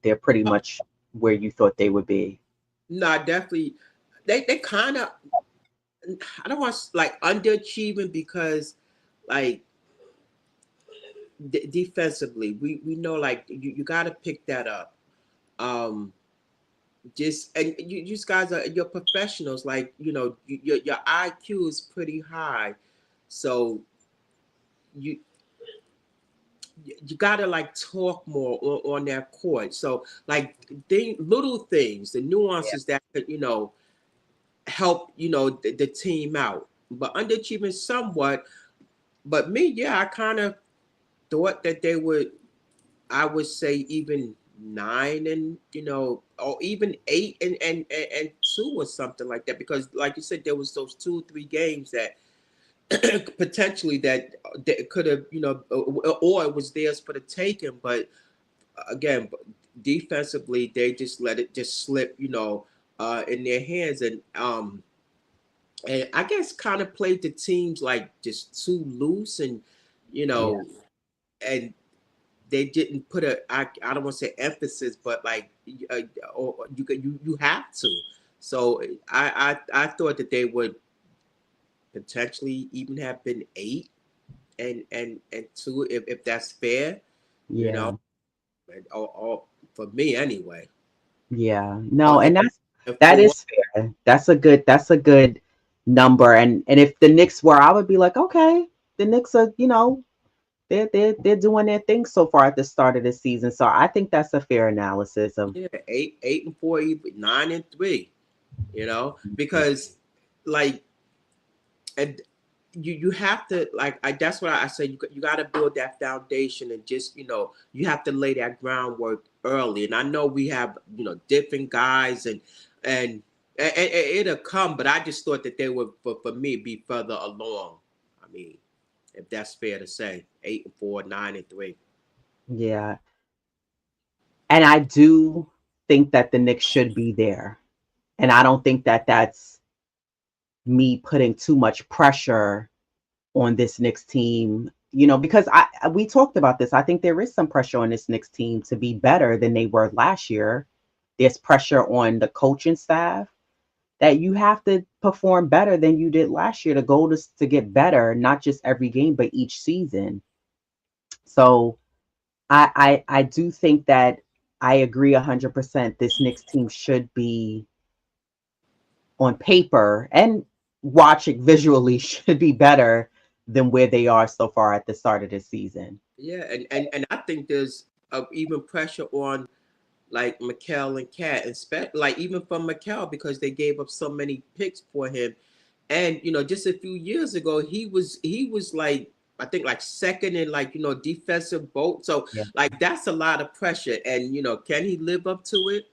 they're pretty much where you thought they would be? No, definitely. They kind of, I don't want to like underachieving because, like, defensively, we know, like, you got to pick that up. Um, just and you guys you're professionals. Like, your IQ is pretty high, so you you gotta like talk more on that court. So, like, little things, the Yeah. nuances that could help the team out. But underachieving somewhat. But me, yeah, I kind of thought that they would. I would say even 9 and or even 8 and 2 or something like that. Because, like you said, there was those 2 or 3 games that potentially that could have or it was theirs for the taking. But again, defensively, they just let it just slip, in their hands, and I guess kind of played the teams like just too loose, and you Yeah. know, and they didn't put I don't want to say emphasis, but like uh, or you have to. So I thought that they would potentially even have been 8 and 2 if that's fair, you know, Yeah. or for me anyway. Yeah. Oh, No, and and that's And That four, is fair. That's a good number. And if the Knicks were, I would be like, okay, the Knicks are, they're doing their thing so far at the start of the season. So I think that's a fair analysis of. yeah, 8-4, even 9-3. Because like, and you have to, like, that's what I say. You got to build that foundation, and just you have to lay that groundwork early. And I know we have different guys, and it'll come. But I just thought that they would, for me, be further along. I mean, if that's fair to say, 8-4, 9-3. Yeah. And I do think that the Knicks should be there. And I don't think that that's me putting too much pressure on this Knicks team, because we talked about this. I think there is some pressure on this Knicks team to be better than they were last year. There's pressure on the coaching staff that you have to perform better than you did last year. The goal is to get better, not just every game, but each season. So I do think that I agree 100%. This Knicks team should be on paper and watching visually should be better than where they are so far at the start of the season. Yeah, and I think there's even pressure on, like, Mikel and Cat, and like even from Mikel, because they gave up so many picks for him. And just a few years ago, he was like, I think, like second in, like, defensive vote. So Yeah. like that's a lot of pressure. And can he live up to it?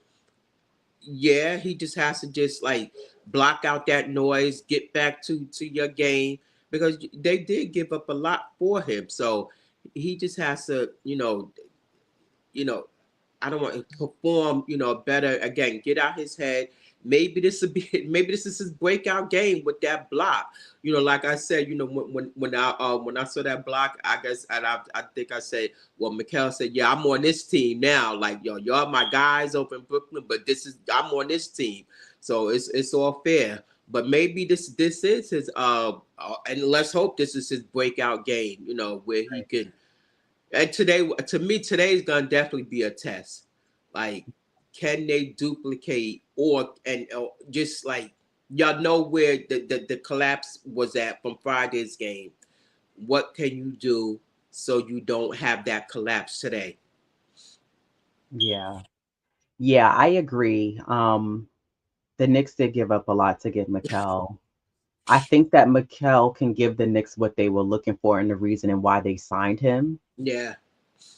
Yeah, he just has to just like block out that noise, get back to your game, because they did give up a lot for him. So he just has to, you know, I don't want to perform, better again. Get out his head. Maybe this will be. Maybe this is his breakout game with that block. Like I said, when I saw that block, I guess, and I think I said, well, Mikel said, yeah, I'm on this team now. Like, yo, y'all my guys over in Brooklyn, but I'm on this team, so it's all fair. But maybe this is his and let's hope this is his breakout game. Where he can. And today, to me, today's gonna definitely be a test. Like, can they duplicate, or just like, y'all know where the collapse was at from Friday's game? What can you do so you don't have that collapse today? Yeah. Yeah, I agree. The Knicks did give up a lot to get Mikel. I think that Mikel can give the Knicks what they were looking for and the reason and why they signed him. Yeah,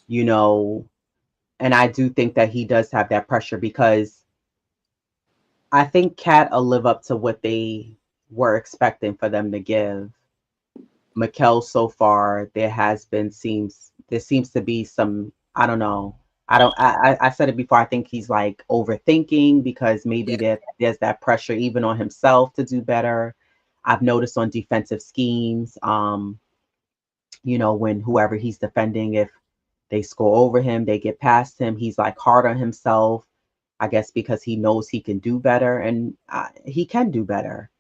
You know, and I do think that he does have that pressure because I think Cat will live up to what they were expecting for them to give. Mikel so far, there seems to be some, I don't know. I said it before, I think he's like overthinking because maybe yeah, there's that pressure even on himself to do better. I've noticed on defensive schemes, when whoever he's defending, if they score over him, they get past him, he's like hard on himself. I guess because he knows he can do better, and he can do better.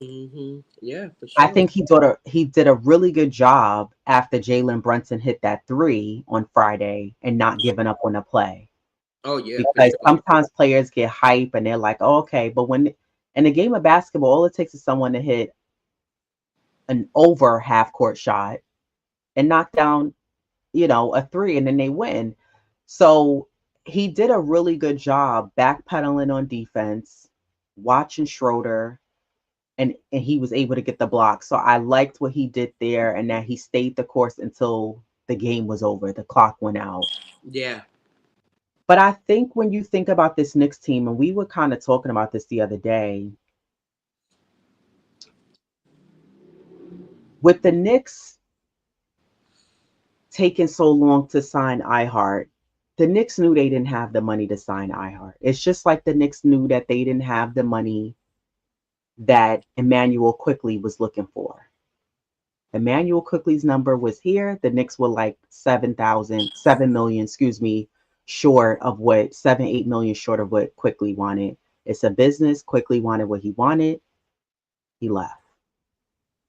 yeah, for I sure. think he did a really good job after Jalen Brunson hit that three on Friday and not giving up on the play. Oh yeah, for Because sure. sometimes players get hype and they're like, oh, okay, but when in the game of basketball, all it takes is someone to hit an over half court shot and knock down, a three, and then they win. So he did a really good job backpedaling on defense, watching Schroeder, and he was able to get the block. So I liked what he did there and that he stayed the course until the game was over. The clock went out. Yeah, But I think when you think about this Knicks team, and we were kind of talking about this the other day, with the Knicks taking so long to sign iHeart, the Knicks knew they didn't have the money to sign iHeart. It's just like the Knicks knew that they didn't have the money that Emmanuel Quickly was looking for. Emmanuel Quickly's number was here. The Knicks were like 7 million, excuse me, short of what 8 million short of what Quickly wanted. It's a business. Quickly wanted what he wanted. He left.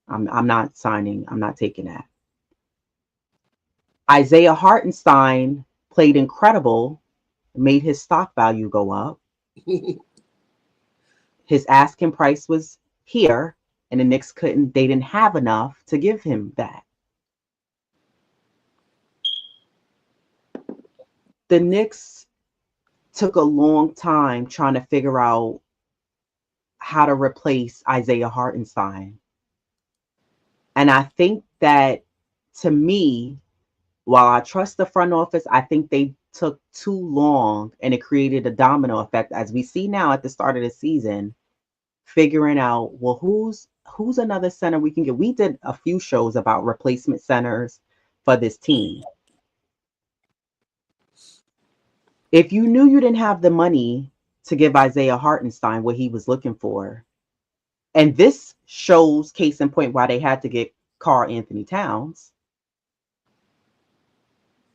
I'm not signing. I'm not taking that. Isaiah Hartenstein played incredible, made his stock value go up. His asking price was here, and the Knicks they didn't have enough to give him that. The Knicks took a long time trying to figure out how to replace Isaiah Hartenstein. And I think that, to me, while I trust the front office, I think they took too long, and it created a domino effect, as we see now at the start of the season, figuring out, well, who's another center we can get. We did a few shows about replacement centers for this team. If you knew you didn't have the money to give Isaiah Hartenstein what he was looking for, and this shows case in point why they had to get Karl Anthony Towns.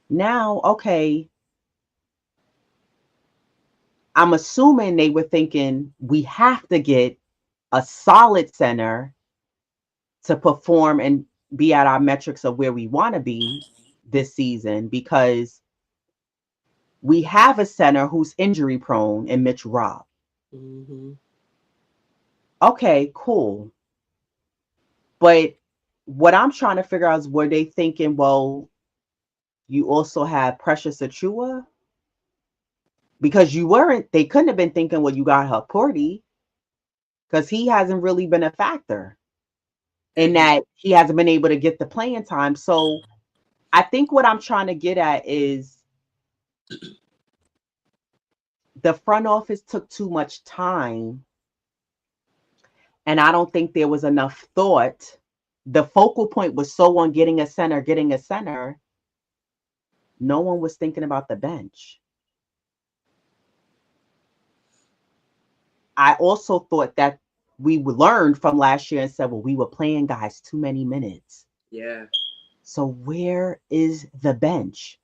Now, okay, I'm assuming they were thinking we have to get a solid center to perform and be at our metrics of where we want to be this season, because we have a center who's injury prone in Mitch Robb. Mm-hmm. Okay, cool. But what I'm trying to figure out is, were they thinking, well, you also have Precious Achua? Because they couldn't have been thinking, well, you got Haporti, because he hasn't really been a factor in that he hasn't been able to get the playing time. So I think what I'm trying to get at is the front office took too much time, and I don't think there was enough thought. The focal point was so on getting a center. No one was thinking about the bench. I also thought that we learned from last year and said, well, we were playing guys too many minutes. Yeah. So where is the bench?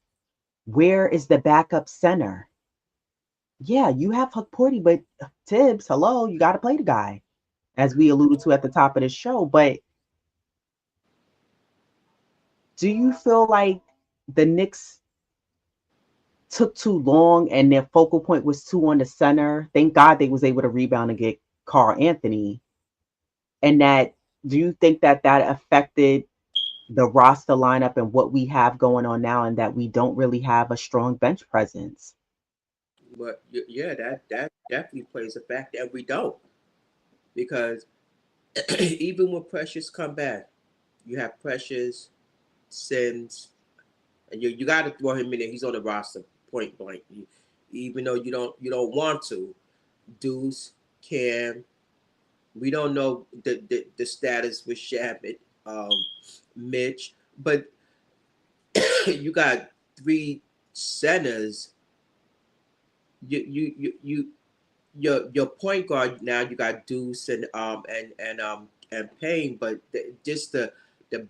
Where is the backup center? Yeah, you have Haporti, but Tibbs, hello, you got to play the guy, as we alluded to at the top of the show. But do you feel like the Knicks took too long and their focal point was too on the center? Thank God they was able to rebound and get Karl Anthony. And do you think that affected the roster lineup and what we have going on now, and that we don't really have a strong bench presence? But yeah, that definitely plays a factor, and we don't, because even when Precious come back, you have Precious, Sims, and you got to throw him in there. He's on the roster point blank, even though you don't want to. Deuce, Cam, we don't know the status with Shabbat, Mitch, but you got three centers. You your point guard now. You got Deuce and Payne, but just the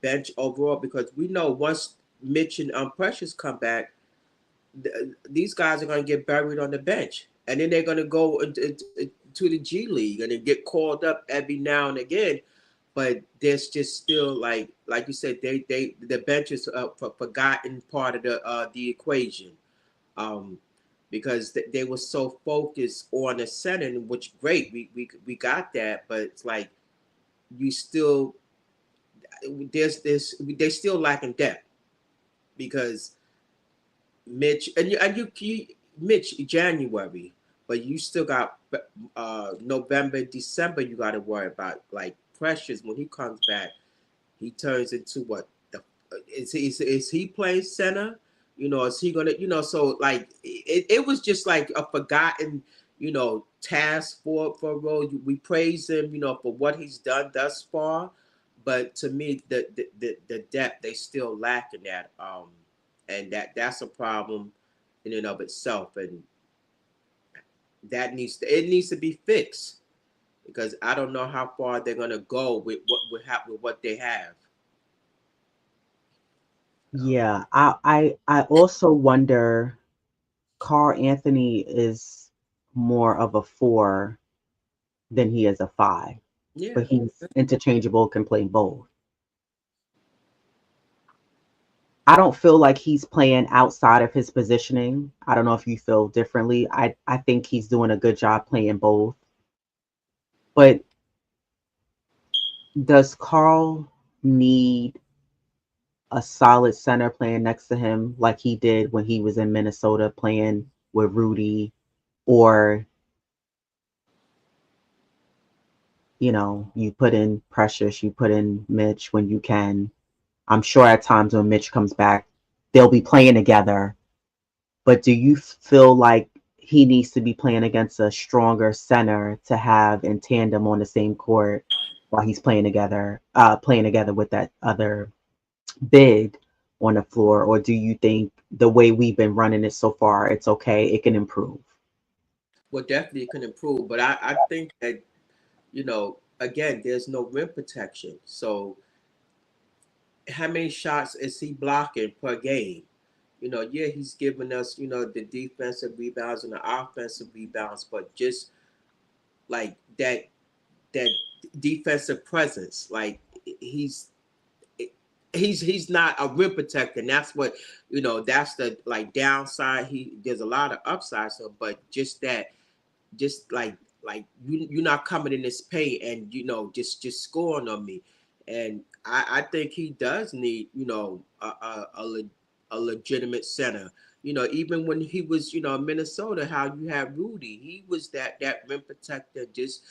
bench overall, because we know once Mitch and Precious come back, these guys are going to get buried on the bench, and then they're going to go to the G League and then get called up every now and again. But there's just still, like you said, the bench is a forgotten part of the equation, um, because they were so focused on the center, which great, we got that, but it's like you still there's this they still lacking depth, because Mitch and you Mitch January, but you still got November, December. You got to worry about, like, Precious. When he comes back, he turns into what? Is he playing center? Is he gonna? So, like, it was just like a forgotten task for Rose. We praise him for what he's done thus far, but to me, the depth, they still lacking that. And that's a problem in and of itself, and it needs to be fixed, because I don't know how far they're gonna go with what they have. Yeah, I also wonder, Karl Anthony is more of a 4 than he is a 5, Yeah. but he's interchangeable, can play both. I don't feel like he's playing outside of his positioning. I don't know if you feel differently. I think he's doing a good job playing both. But does Carl need a solid center playing next to him like he did when he was in Minnesota playing with Rudy? Or, you put in Precious, you put in Mitch when you can. I'm sure at times when Mitch comes back, they'll be playing together. But do you feel like he needs to be playing against a stronger center to have in tandem on the same court while he's playing together with that other big on the floor? Or do you think the way we've been running it so far, it's okay, it can improve? Well, definitely it can improve, but I think that, again, there's no rim protection. So how many shots is he blocking per game? Yeah, he's giving us, the defensive rebounds and the offensive rebounds, but just like that defensive presence, like he's he's not a rim protector. And that's what, that's the like downside. There's a lot of upsides, so but just you're not coming in this paint and just scoring on me. And I think he does need a legitimate center. Even when he was in Minnesota, how you have Rudy, he was that rim protector, just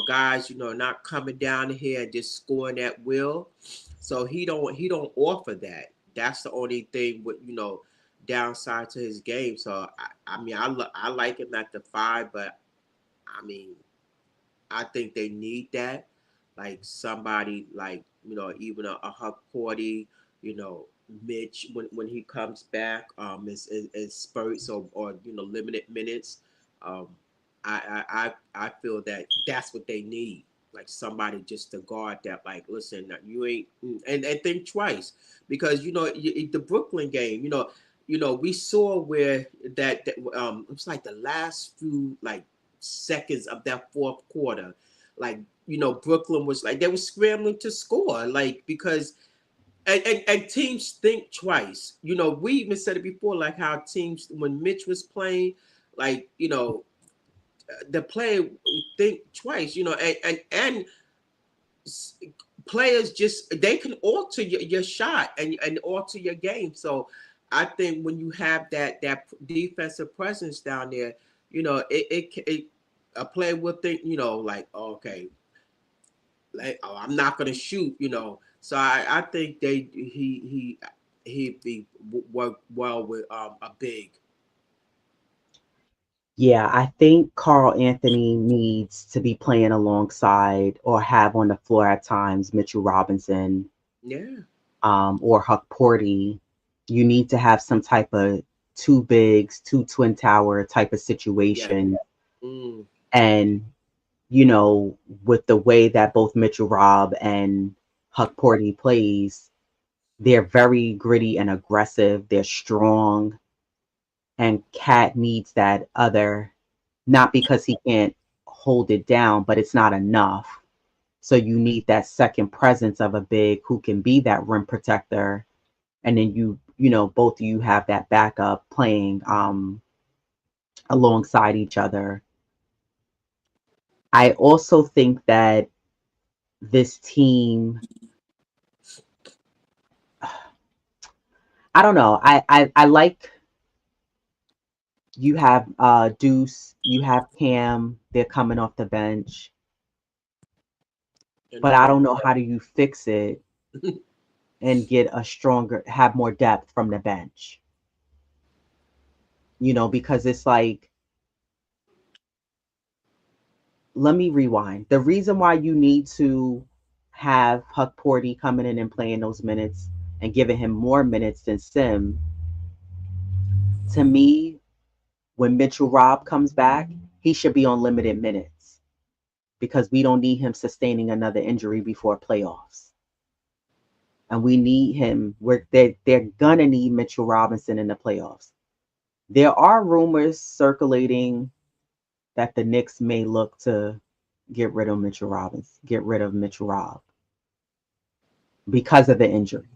guys not coming down here and just scoring at will. So he don't offer that. That's the only thing with downside to his game. So I mean I like him at the 5, but I mean, I think they need that. Like somebody like, even a Huck Porty, you know, Mitch when he comes back, is spurts or limited minutes. Um, I feel that that's what they need. Like somebody just to guard that. Like, listen, you ain't and think twice, because the Brooklyn game. We saw where that it was like the last few like seconds of that fourth quarter, like Brooklyn was like they were scrambling to score, like because and teams think twice. We even said it before, like how teams when Mitch was playing, like the player think twice. And players just they can alter your shot and alter your game. So I think when you have that defensive presence down there, it a player will think like, oh, okay, like, oh, I'm not gonna shoot. So I think he'd be work well with a big. Yeah, I think Carl Anthony needs to be playing alongside or have on the floor at times Mitchell Robinson, Yeah. or Huck Porty. You need to have some type of two bigs, two twin tower type of Yeah. situation. Mm. And, with the way that both Mitchell Rob and Huck Porty plays, they're very gritty and aggressive. They're strong. And Cat needs that other, not because he can't hold it down, but it's not enough. So you need that second presence of a big who can be that rim protector. And then both of you have that backup playing alongside each other. I also think that this team, I don't know. I like, you have Deuce, you have Cam, they're coming off the bench. And the But I point don't know how do you fix it and get have more depth from the bench. Because it's like, let me rewind. The reason why you need to have Huck Porty coming in and playing those minutes and giving him more minutes than Sim, to me, when Mitchell Rob comes back, he should be on limited minutes because we don't need him sustaining another injury before playoffs. And we need him. They're gonna need Mitchell Robinson in the playoffs. There are rumors circulating that the Knicks may look to get rid of Mitchell Robbins, get rid of Mitchell Rob because of the injuries.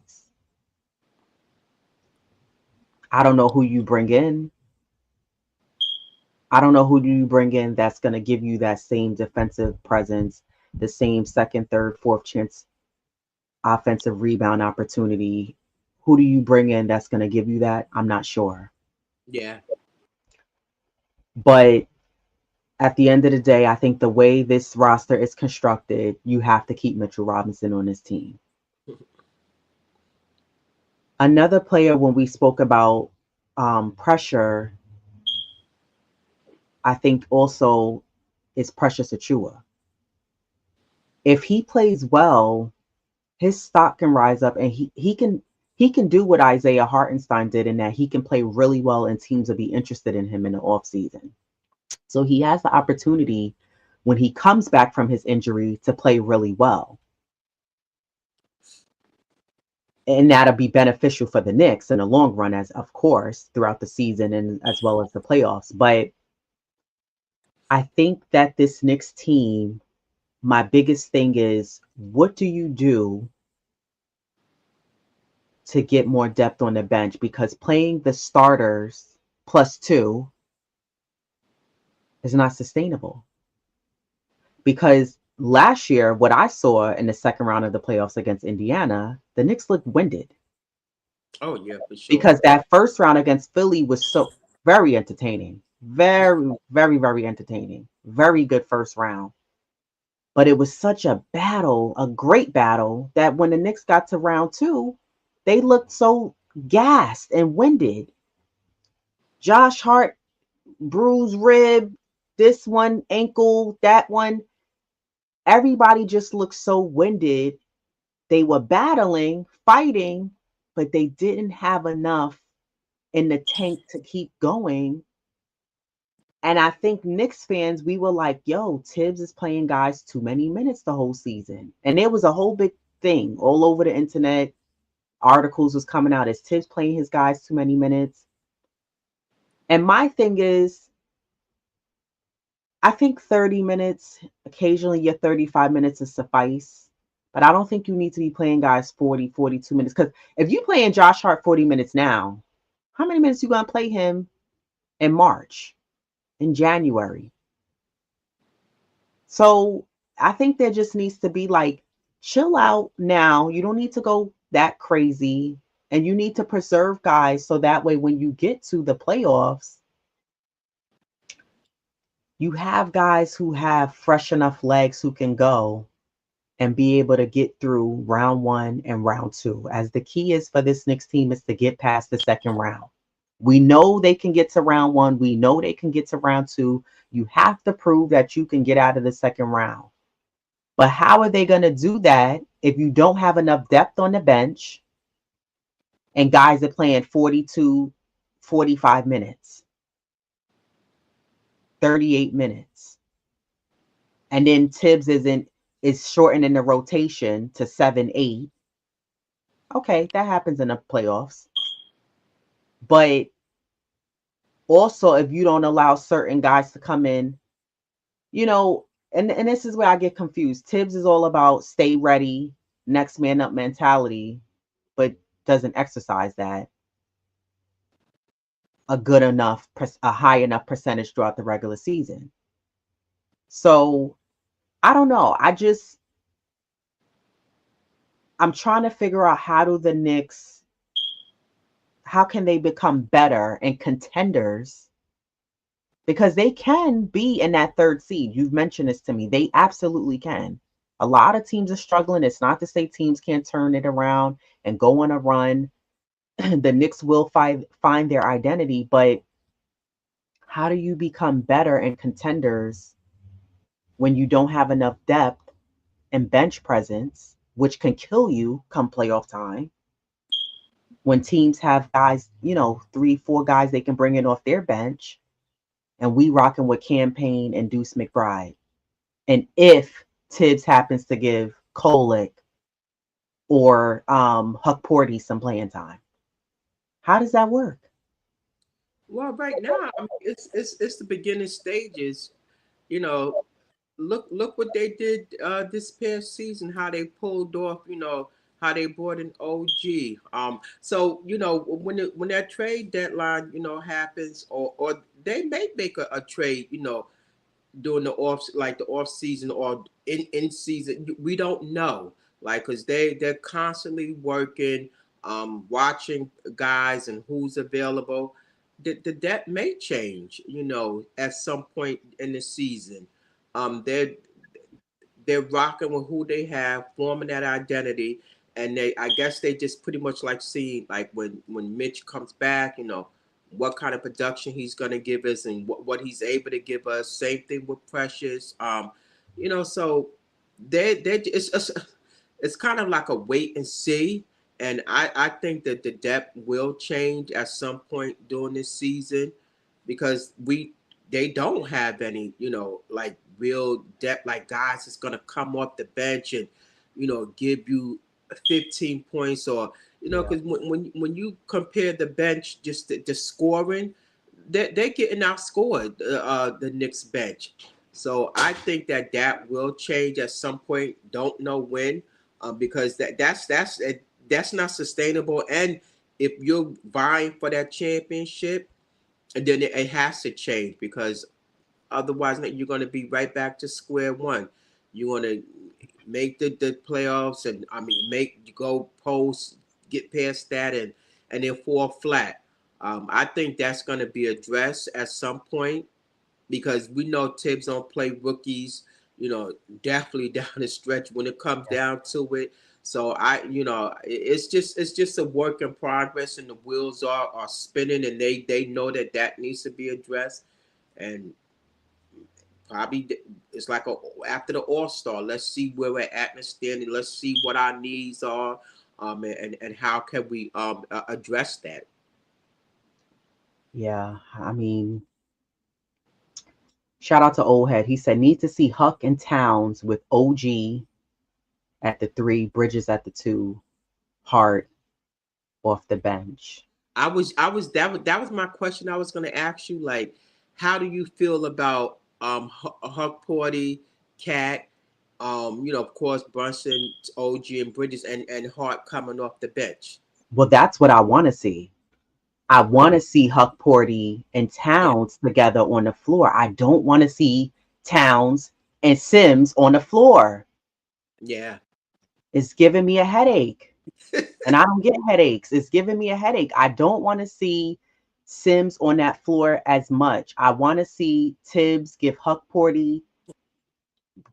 I don't know who you bring in. I don't know who do you bring in that's going to give you that same defensive presence, the same second, third, fourth chance offensive rebound opportunity. Who do you bring in that's going to give you that? I'm not sure. Yeah. But at the end of the day, I think the way this roster is constructed, you have to keep Mitchell Robinson on this team. Another player, when we spoke about pressure, I think also is Precious Achua. If he plays well, his stock can rise up, and he can do what Isaiah Hartenstein did in that he can play really well and teams will be interested in him in the offseason. So he has the opportunity when he comes back from his injury to play really well. And that'll be beneficial for the Knicks in the long run, as of course, throughout the season and as well as the playoffs. But I think that this Knicks team, my biggest thing is, what do you do to get more depth on the bench? Because playing the starters +2 is not sustainable. Because last year, what I saw in the second round of the playoffs against Indiana, the Knicks looked winded. Oh yeah, for sure. Because that first round against Philly was so very entertaining. Very, very, very entertaining. Very good first round. But it was such a battle, a great battle, that when the Knicks got to round 2, they looked so gassed and winded. Josh Hart, bruised rib, this one ankle, that one. Everybody just looked so winded. They were battling, fighting, but they didn't have enough in the tank to keep going. And I think Knicks fans, we were like, yo, Tibbs is playing guys too many minutes the whole season. And there was a whole big thing all over the internet. Articles was coming out as Tibbs playing his guys too many minutes. And my thing is, I think 30 minutes, occasionally your 35 minutes is suffice. But I don't think you need to be playing guys 40, 42 minutes. Because if you playing Josh Hart 40 minutes now, how many minutes you going to play him in March, in January? So I think there just needs to be like, chill out now. You don't need to go that crazy. And you need to preserve guys so that way when you get to the playoffs, you have guys who have fresh enough legs who can go and be able to get through round 1 and round 2. As the key is for this Knicks team is to get past the second round. We know they can get to round 1. We know they can get to round 2. You have to prove that you can get out of the second round. But how are they going to do that if you don't have enough depth on the bench and guys are playing 42, 45 minutes, 38 minutes? And then Tibbs is shortening the rotation to 7, 8. Okay, that happens in the playoffs. But also, if you don't allow certain guys to come in, you know, and this is where I get confused. Tibbs is all about stay ready, next man up mentality, but doesn't exercise that a high enough percentage throughout the regular season. So I don't know. I'm trying to figure out how can they become better and contenders, because they can be in that third seed. You've mentioned this to me. They absolutely can. A lot of teams are struggling. It's not to say teams can't turn it around and go on a run. The Knicks will find their identity, but how do you become better and contenders when you don't have enough depth and bench presence, which can kill you come playoff time? When teams have guys, 3, 4 guys they can bring in off their bench, and we rocking with Campaign and Deuce McBride. And if Tibbs happens to give Kolek or Huck Porty some playing time, how does that work? Well, right now, I mean, it's the beginning stages. You know, look what they did this past season. How they pulled off. how they brought in OG. So when that trade deadline happens, or they may make a trade during the off season or in season. We don't know, like, because they're constantly working, watching guys and who's available. That may change, at some point in the season. They're rocking with who they have, forming that identity, and I guess they just pretty much like seeing, like, when Mitch comes back, what kind of production he's gonna give us and what he's able to give us. Same thing with Precious. So they it's kind of like a wait and see. And I think that the depth will change at some point during this season, because they don't have any, like, real depth, like guys that's gonna come off the bench and, give you 15 points, or because when you compare the bench, just the scoring, they're getting outscored, the Knicks bench. So I think that will change at some point. Don't know when, because that's not sustainable. And if you're vying for that championship, then it has to change, because otherwise you're going to be right back to square one. You want to make the playoffs, and I mean make you go post, get past that, and then fall flat. I think that's going to be addressed at some point, because we know Tibbs don't play rookies, definitely down the stretch when it comes down to it. So it's just a work in progress, and the wheels are spinning, and they know that needs to be addressed. And probably it's like after the All-Star, let's see where we're at in standing. Let's see what our needs are, and how can we address that. Yeah, I mean, shout out to Old Head. He said, need to see Huck and Towns with OG at the 3, Bridges at the 2, Hart off the bench. That was my question. I was going to ask you, like, how do you feel about Huck Porty, Cat, of course Brunson, OG, and Bridges, and Hart coming off the bench? Well, that's what I want to see. I want to see Huck Porty and Yeah, Towns together on the floor. I don't want to see Towns and Sims on the floor. yeah, It's giving me a headache. And I don't get headaches. It's giving me a headache. I don't want to see Sims on that floor as much. I want to see Tibbs give Huck Porty,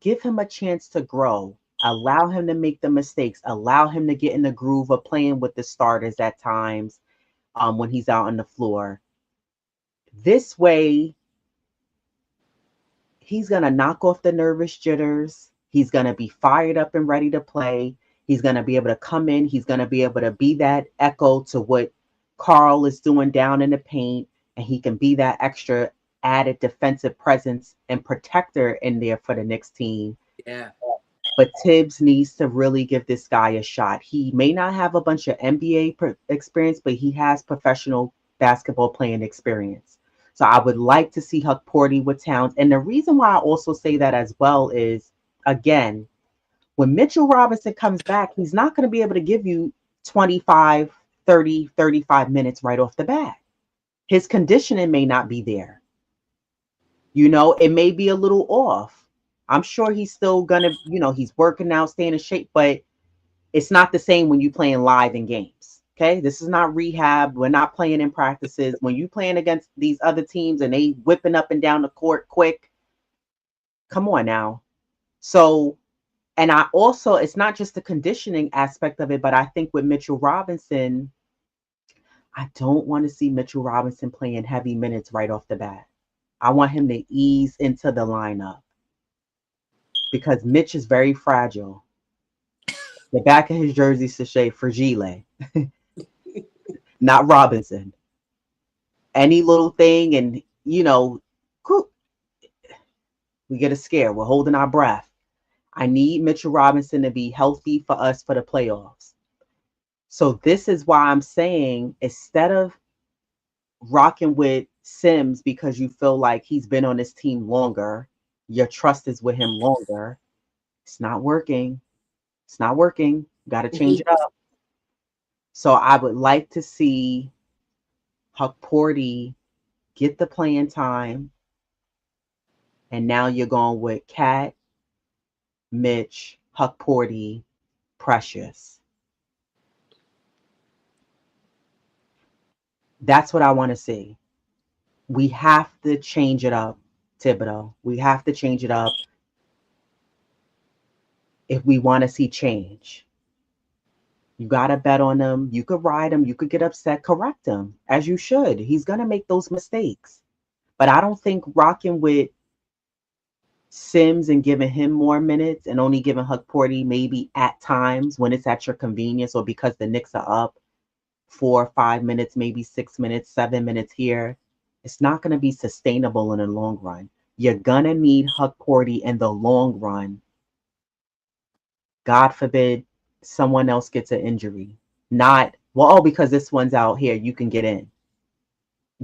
give him a chance to grow. Allow him to make the mistakes. Allow him to get in the groove of playing with the starters at times, when he's out on the floor. This way, he's going to knock off the nervous jitters. He's going to be fired up and ready to play. He's going to be able to come in. He's going to be able to be that echo to what Carl is doing down in the paint. And he can be that extra added defensive presence and protector in there for the Knicks team. yeah, But Tibbs needs to really give this guy a shot. He may not have a bunch of NBA experience, but he has professional basketball playing experience. So I would like to see Huck Porty with Towns. And the reason why I also say that as well is, again, when Mitchell Robinson comes back, he's not going to be able to give you 25, 30, 35 minutes right off the bat. His conditioning may not be there. It may be a little off. I'm sure he's still going to, he's working out, staying in shape, but it's not the same when you're playing live in games. Okay. This is not rehab. We're not playing in practices. When you playing against these other teams and they whipping up and down the court quick, come on now. So, and I also, it's not just the conditioning aspect of it, but I think with Mitchell Robinson, I don't want to see Mitchell Robinson playing heavy minutes right off the bat. I want him to ease into the lineup because Mitch is very fragile. The back of his jersey should say Fragile, not Robinson. Any little thing, and we get a scare. We're holding our breath. I need Mitchell Robinson to be healthy for us for the playoffs. So this is why I'm saying, instead of rocking with Sims because you feel like he's been on this team longer, your trust is with him longer. It's not working. It's not working. Got to change it up. So I would like to see Huck Porty get the playing time. And now you're going with Cat, Mitch, Huck Porty, Precious. That's what I want to see. We have to change it up, Thibodeau. We have to change it up if we want to see change. You got to bet on him. You could ride him. You could get upset. Correct him, as you should. He's going to make those mistakes. But I don't think rocking with Sims and giving him more minutes and only giving Huck Porty maybe at times when it's at your convenience or because the Knicks are up 4 or 5 minutes, maybe 6 minutes, 7 minutes here, it's not going to be sustainable in the long run. You're going to need Huck Porty in the long run. God forbid someone else gets an injury. Not, well, oh, because this one's out here, you can get in.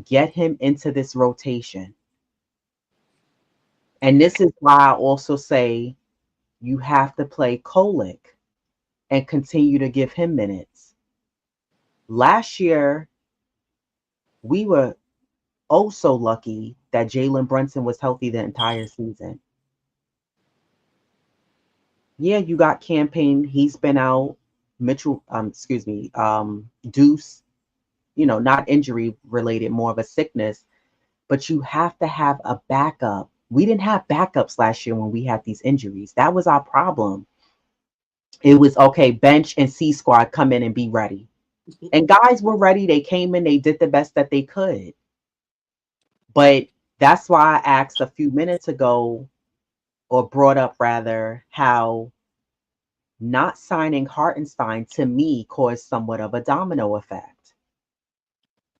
Get him into this rotation. And this is why I also say you have to play Kolek and continue to give him minutes. Last year, we were oh so lucky that Jalen Brunson was healthy the entire season. Yeah, you got campaign. He's been out. Mitchell, Deuce, not injury related, more of a sickness. But you have to have a backup. We didn't have backups last year when we had these injuries. That was our problem. It was, okay, bench and C squad come in and be ready. And guys were ready. They came in. They did the best that they could. But that's why I asked a few minutes ago, or brought up rather, how not signing Hartenstein to me caused somewhat of a domino effect.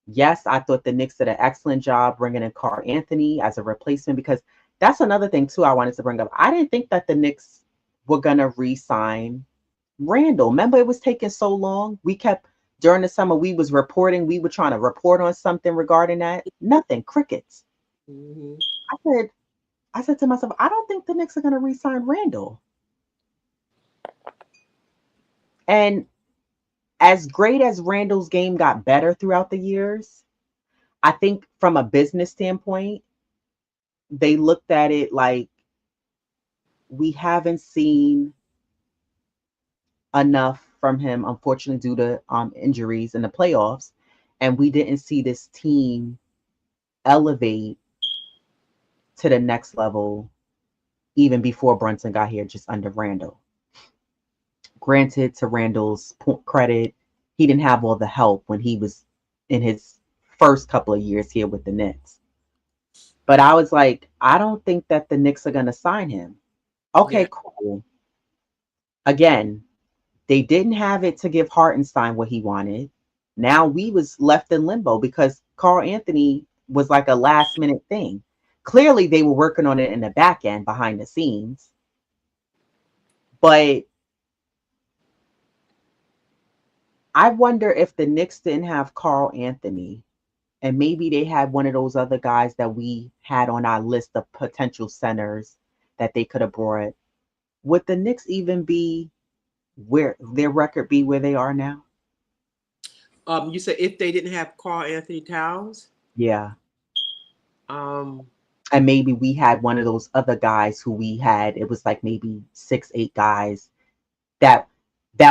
Yes, I thought the Knicks did an excellent job bringing in Carl Anthony as a replacement, because that's another thing too I wanted to bring up. I didn't think that the Knicks were going to re-sign Randall. Remember, it was taking so long. We kept, during the summer, we was reporting. We were trying to report on something regarding that. Nothing. Crickets. Mm-hmm. I said to myself, I don't think the Knicks are going to re-sign Randall. And as great as Randall's game got better throughout the years, I think from a business standpoint, they looked at it like, we haven't seen enough from him, unfortunately, due to injuries in the playoffs. And we didn't see this team elevate to the next level even before Brunson got here, just under Randall. Granted, to Randall's credit, he didn't have all the help when he was in his first couple of years here with the Knicks. But I was like, I don't think that the Knicks are going to sign him. Okay, yeah. Cool. Again, they didn't have it to give Hartenstein what he wanted. Now we was left in limbo because Carl Anthony was like a last minute thing. Clearly they were working on it in the back end behind the scenes. But I wonder if the Knicks didn't have Carl Anthony and maybe they had one of those other guys that we had on our list of potential centers that they could have brought. Would the Knicks even be where their record be where they are now? You said if they didn't have Carl Anthony Towns? Yeah. And maybe we had one of those other guys who we had, it was like maybe 6, 8 guys that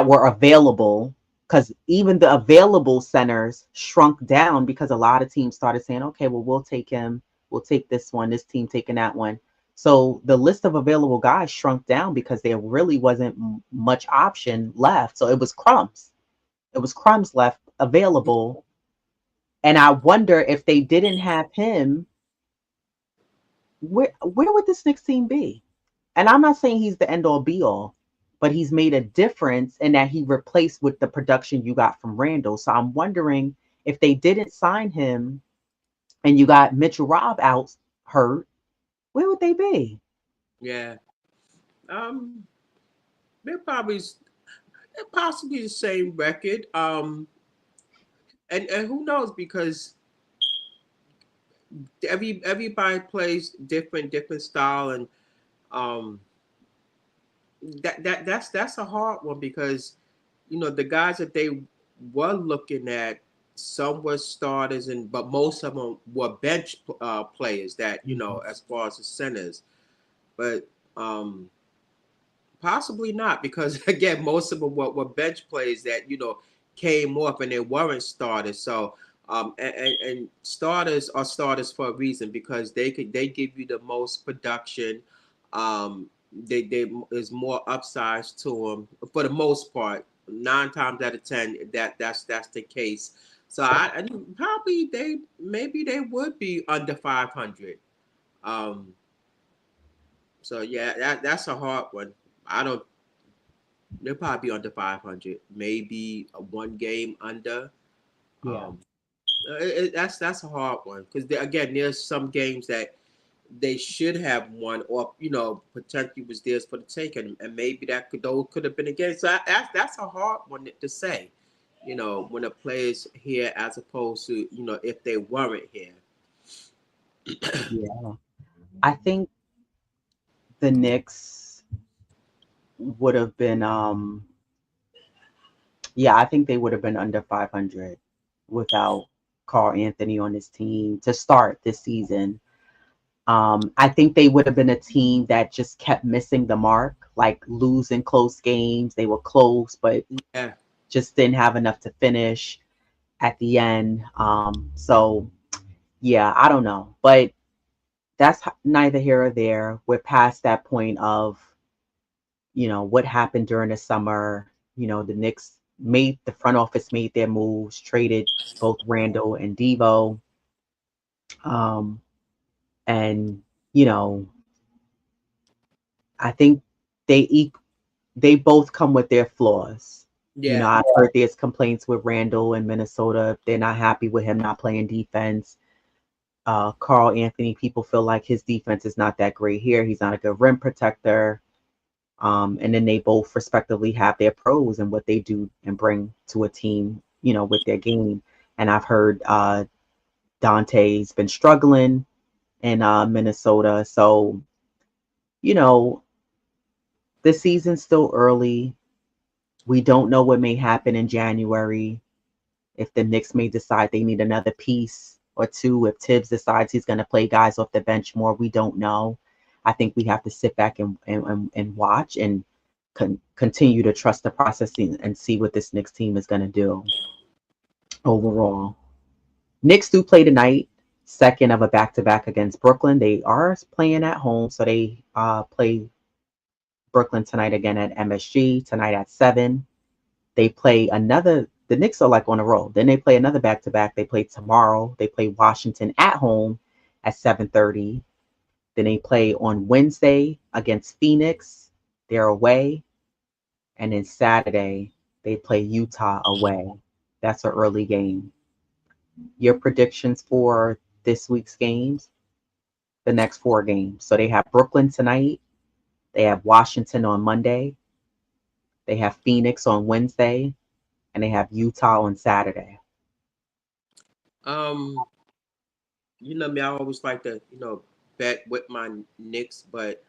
were available, because even the available centers shrunk down because a lot of teams started saying, okay, well, we'll take him. We'll take this one, this team taking that one. So the list of available guys shrunk down because there really wasn't much option left. So it was crumbs. It was crumbs left available. And I wonder if they didn't have him, where would this Knicks team be? And I'm not saying he's the end all be all, but he's made a difference in that he replaced with the production you got from Randall. So I'm wondering if they didn't sign him and you got Mitchell Rob out hurt, where would they be? Yeah. They're possibly the same record. And who knows, because everybody plays different style, and that's a hard one, because the guys that they were looking at, some were starters, but most of them were bench players that, Mhm. as far as the centers. But possibly not, because again, most of them were bench players that, came off and they weren't starters. So and starters are starters for a reason, because they give you the most production. They is more upsides to them for the most part. 9 times out of 10, that's the case. So I probably maybe they would be under 500. Um, so yeah, that's a hard one. I don't. They'll probably be under 500, maybe a one game under. Yeah. Um, that's a hard one, because again, there's some games that they should have won, or potentially was theirs for the taking, and maybe those could have been a game. So that's a hard one to say. When a player's here as opposed to if they weren't here. Yeah. I think the Knicks would have been yeah, I think they would have been under 500 without Carl Anthony on his team to start this season. I think they would have been a team that just kept missing the mark, like losing close games. They were close, but Yeah, just didn't have enough to finish at the end. So yeah, I don't know, but that's neither here or there. We're past that point of, what happened during the summer. The Knicks made the front office made their moves, traded both Randall and Devo. Um, and, you know, I think they they both come with their flaws. yeah. I've heard there's complaints with Randall in Minnesota. They're not happy with him not playing defense. Carl Anthony, people feel like his defense is not that great here. He's not a good rim protector. And then they both respectively have their pros and what they do and bring to a team, with their game. And I've heard Dante's been struggling in Minnesota. So, you know, the season's still early. We don't know what may happen in January. If the Knicks may decide they need another piece or two, if Tibbs decides he's going to play guys off the bench more, we don't know. I think we have to sit back and watch and continue to trust the process and see what this Knicks team is going to do overall. Knicks do play tonight, second of a back-to-back against Brooklyn. They are playing at home, so they play Brooklyn tonight again at MSG tonight at 7. They play another. The Knicks are like on a roll. Then they play another back to back. They play tomorrow. They play Washington at home at 7:30. Then they play on Wednesday against Phoenix. They're away, and then Saturday they play Utah away. That's an early game. Your predictions for this week's games? The next 4 games. So they have Brooklyn tonight. They have Washington on Monday. They have Phoenix on Wednesday, and they have Utah on Saturday. Um, me, I always like to, bet with my Knicks, but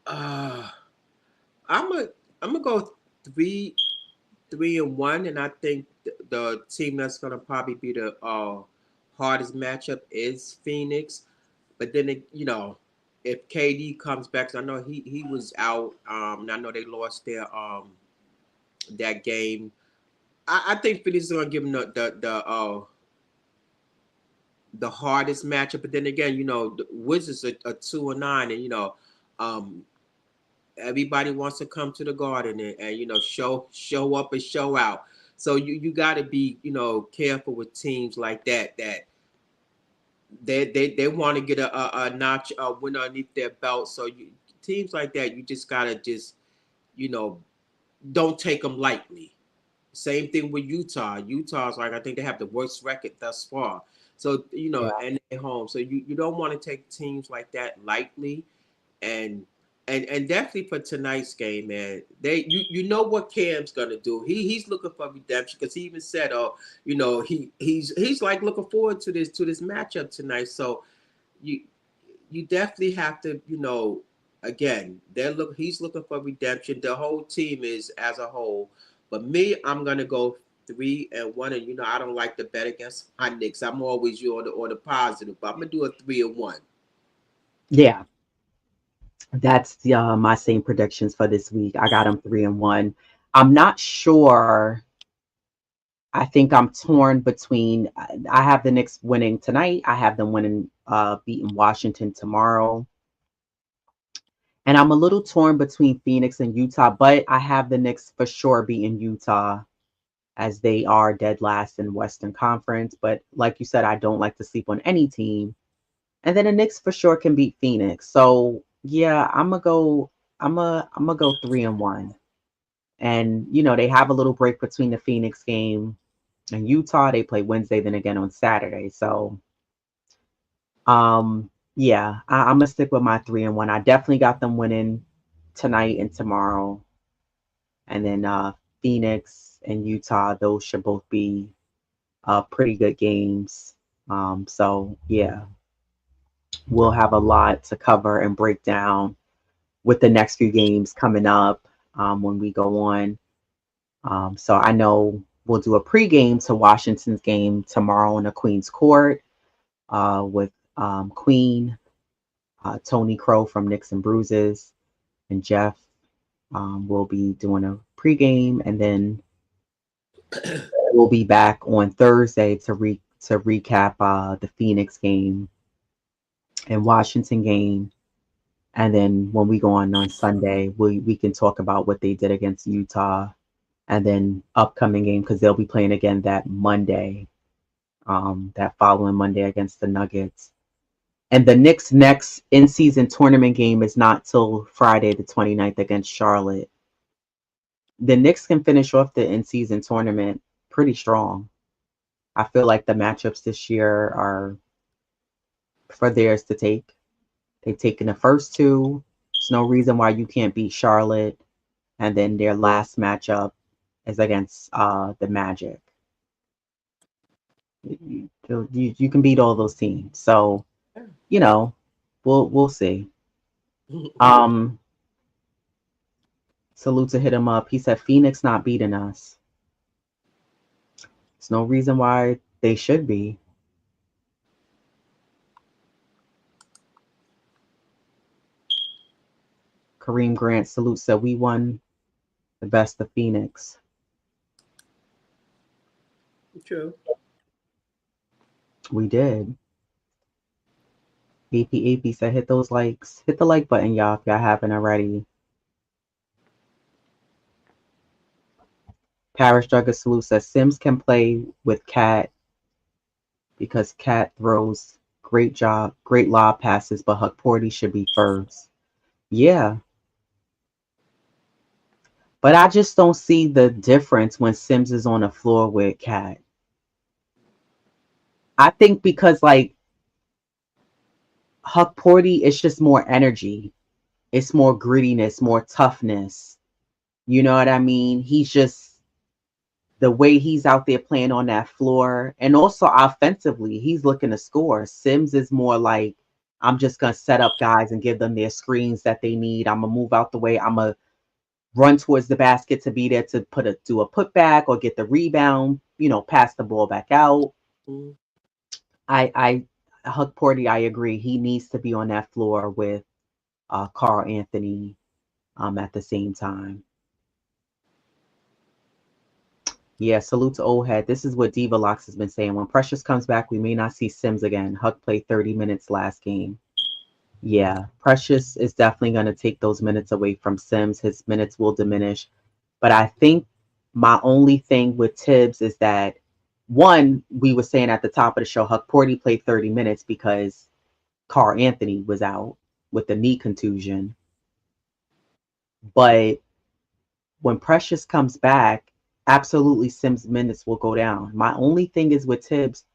uh I'm a I'm gonna go 3-1, and I think the team that's gonna probably be the hardest matchup is Phoenix. But then if KD comes back, 'cause I know he was out. And I know they lost their that game. I think Phoenix is gonna give them the hardest matchup. But then again, the Wizards are 2-9, and um, everybody wants to come to the Garden and show up and show out. So you got to be careful with teams like that they want to get a notch win underneath their belt. So teams like that, you just gotta just you know don't take them lightly. Same thing with Utah. Utah's like, I think they have the worst record thus far. So Yeah. and they're home. So you don't want to take teams like that lightly. And and definitely for tonight's game, man. You know what Cam's gonna do. He's looking for redemption, because he even said, oh, he's like looking forward to this matchup tonight. So you you definitely have to again, he's looking for redemption. The whole team is as a whole. But me, I'm gonna go 3-1. And I don't like to bet against my Knicks. I'm always on the positive, but I'm gonna do a 3-1. Yeah, that's my same predictions for this week. I got them 3-1. I'm not sure. I think I'm torn between. I have the Knicks winning tonight. I have them winning, beating Washington tomorrow. And I'm a little torn between Phoenix and Utah, but I have the Knicks for sure beating Utah as they are dead last in Western Conference. But like you said, I don't like to sleep on any team. And then the Knicks for sure can beat Phoenix. So yeah, I'm gonna go 3-1. And they have a little break between the Phoenix game and Utah. They play Wednesday, then again on Saturday. So yeah, I'm gonna stick with my 3-1. I definitely got them winning tonight and tomorrow. And then Phoenix and Utah, those should both be pretty good games. So yeah, we'll have a lot to cover and break down with the next few games coming up when we go on. So I know we'll do a pregame to Washington's game tomorrow in the Queen's Court with Queen, Tony Crow from Knicks and Bruises, and Jeff will be doing a pregame, and then we'll be back on Thursday to recap the Phoenix game and Washington game. And then when we go on Sunday, we can talk about what they did against Utah, and then upcoming game because they'll be playing again that Monday, that following Monday against the Nuggets. And the Knicks' next in-season tournament game is not till Friday the 29th against Charlotte. The Knicks can finish off the in-season tournament pretty strong. I feel like the matchups this year are for theirs to take. They've taken the first two. There's no reason why you can't beat Charlotte. And then their last matchup is against the Magic. You can beat all those teams. So, we'll see. Salute to hit him up. He said Phoenix not beating us. There's no reason why they should be. Kareem Grant salute said we won the best of Phoenix. True. We did. AP said hit those likes. Hit the like button, y'all, if y'all haven't already. Parish Drugger salute says Sims can play with Cat because Cat throws great lob passes, but Huck Porty should be first. Yeah. But I just don't see the difference when Sims is on the floor with Cat. I think because Huck Porty is just more energy. It's more grittiness, more toughness. You know what I mean? He's just the way he's out there playing on that floor. And also offensively, he's looking to score. Sims is more like, I'm just going to set up guys and give them their screens that they need. I'm going to move out the way. I'm going to run towards the basket to be there to do a putback or get the rebound, pass the ball back out. Mm-hmm. Huck Porty, I agree. He needs to be on that floor with Carl Anthony at the same time. Yeah, salute to old head. This is what Diva Locks has been saying. When Precious comes back, we may not see Sims again. Huck played 30 minutes last game. Yeah, Precious is definitely going to take those minutes away from Sims. His minutes will diminish. But I think my only thing with Tibbs is that, one, we were saying at the top of the show, Huck Porty played 30 minutes because Carl Anthony was out with the knee contusion. But when Precious comes back, absolutely Sims' minutes will go down. My only thing is with Tibbs,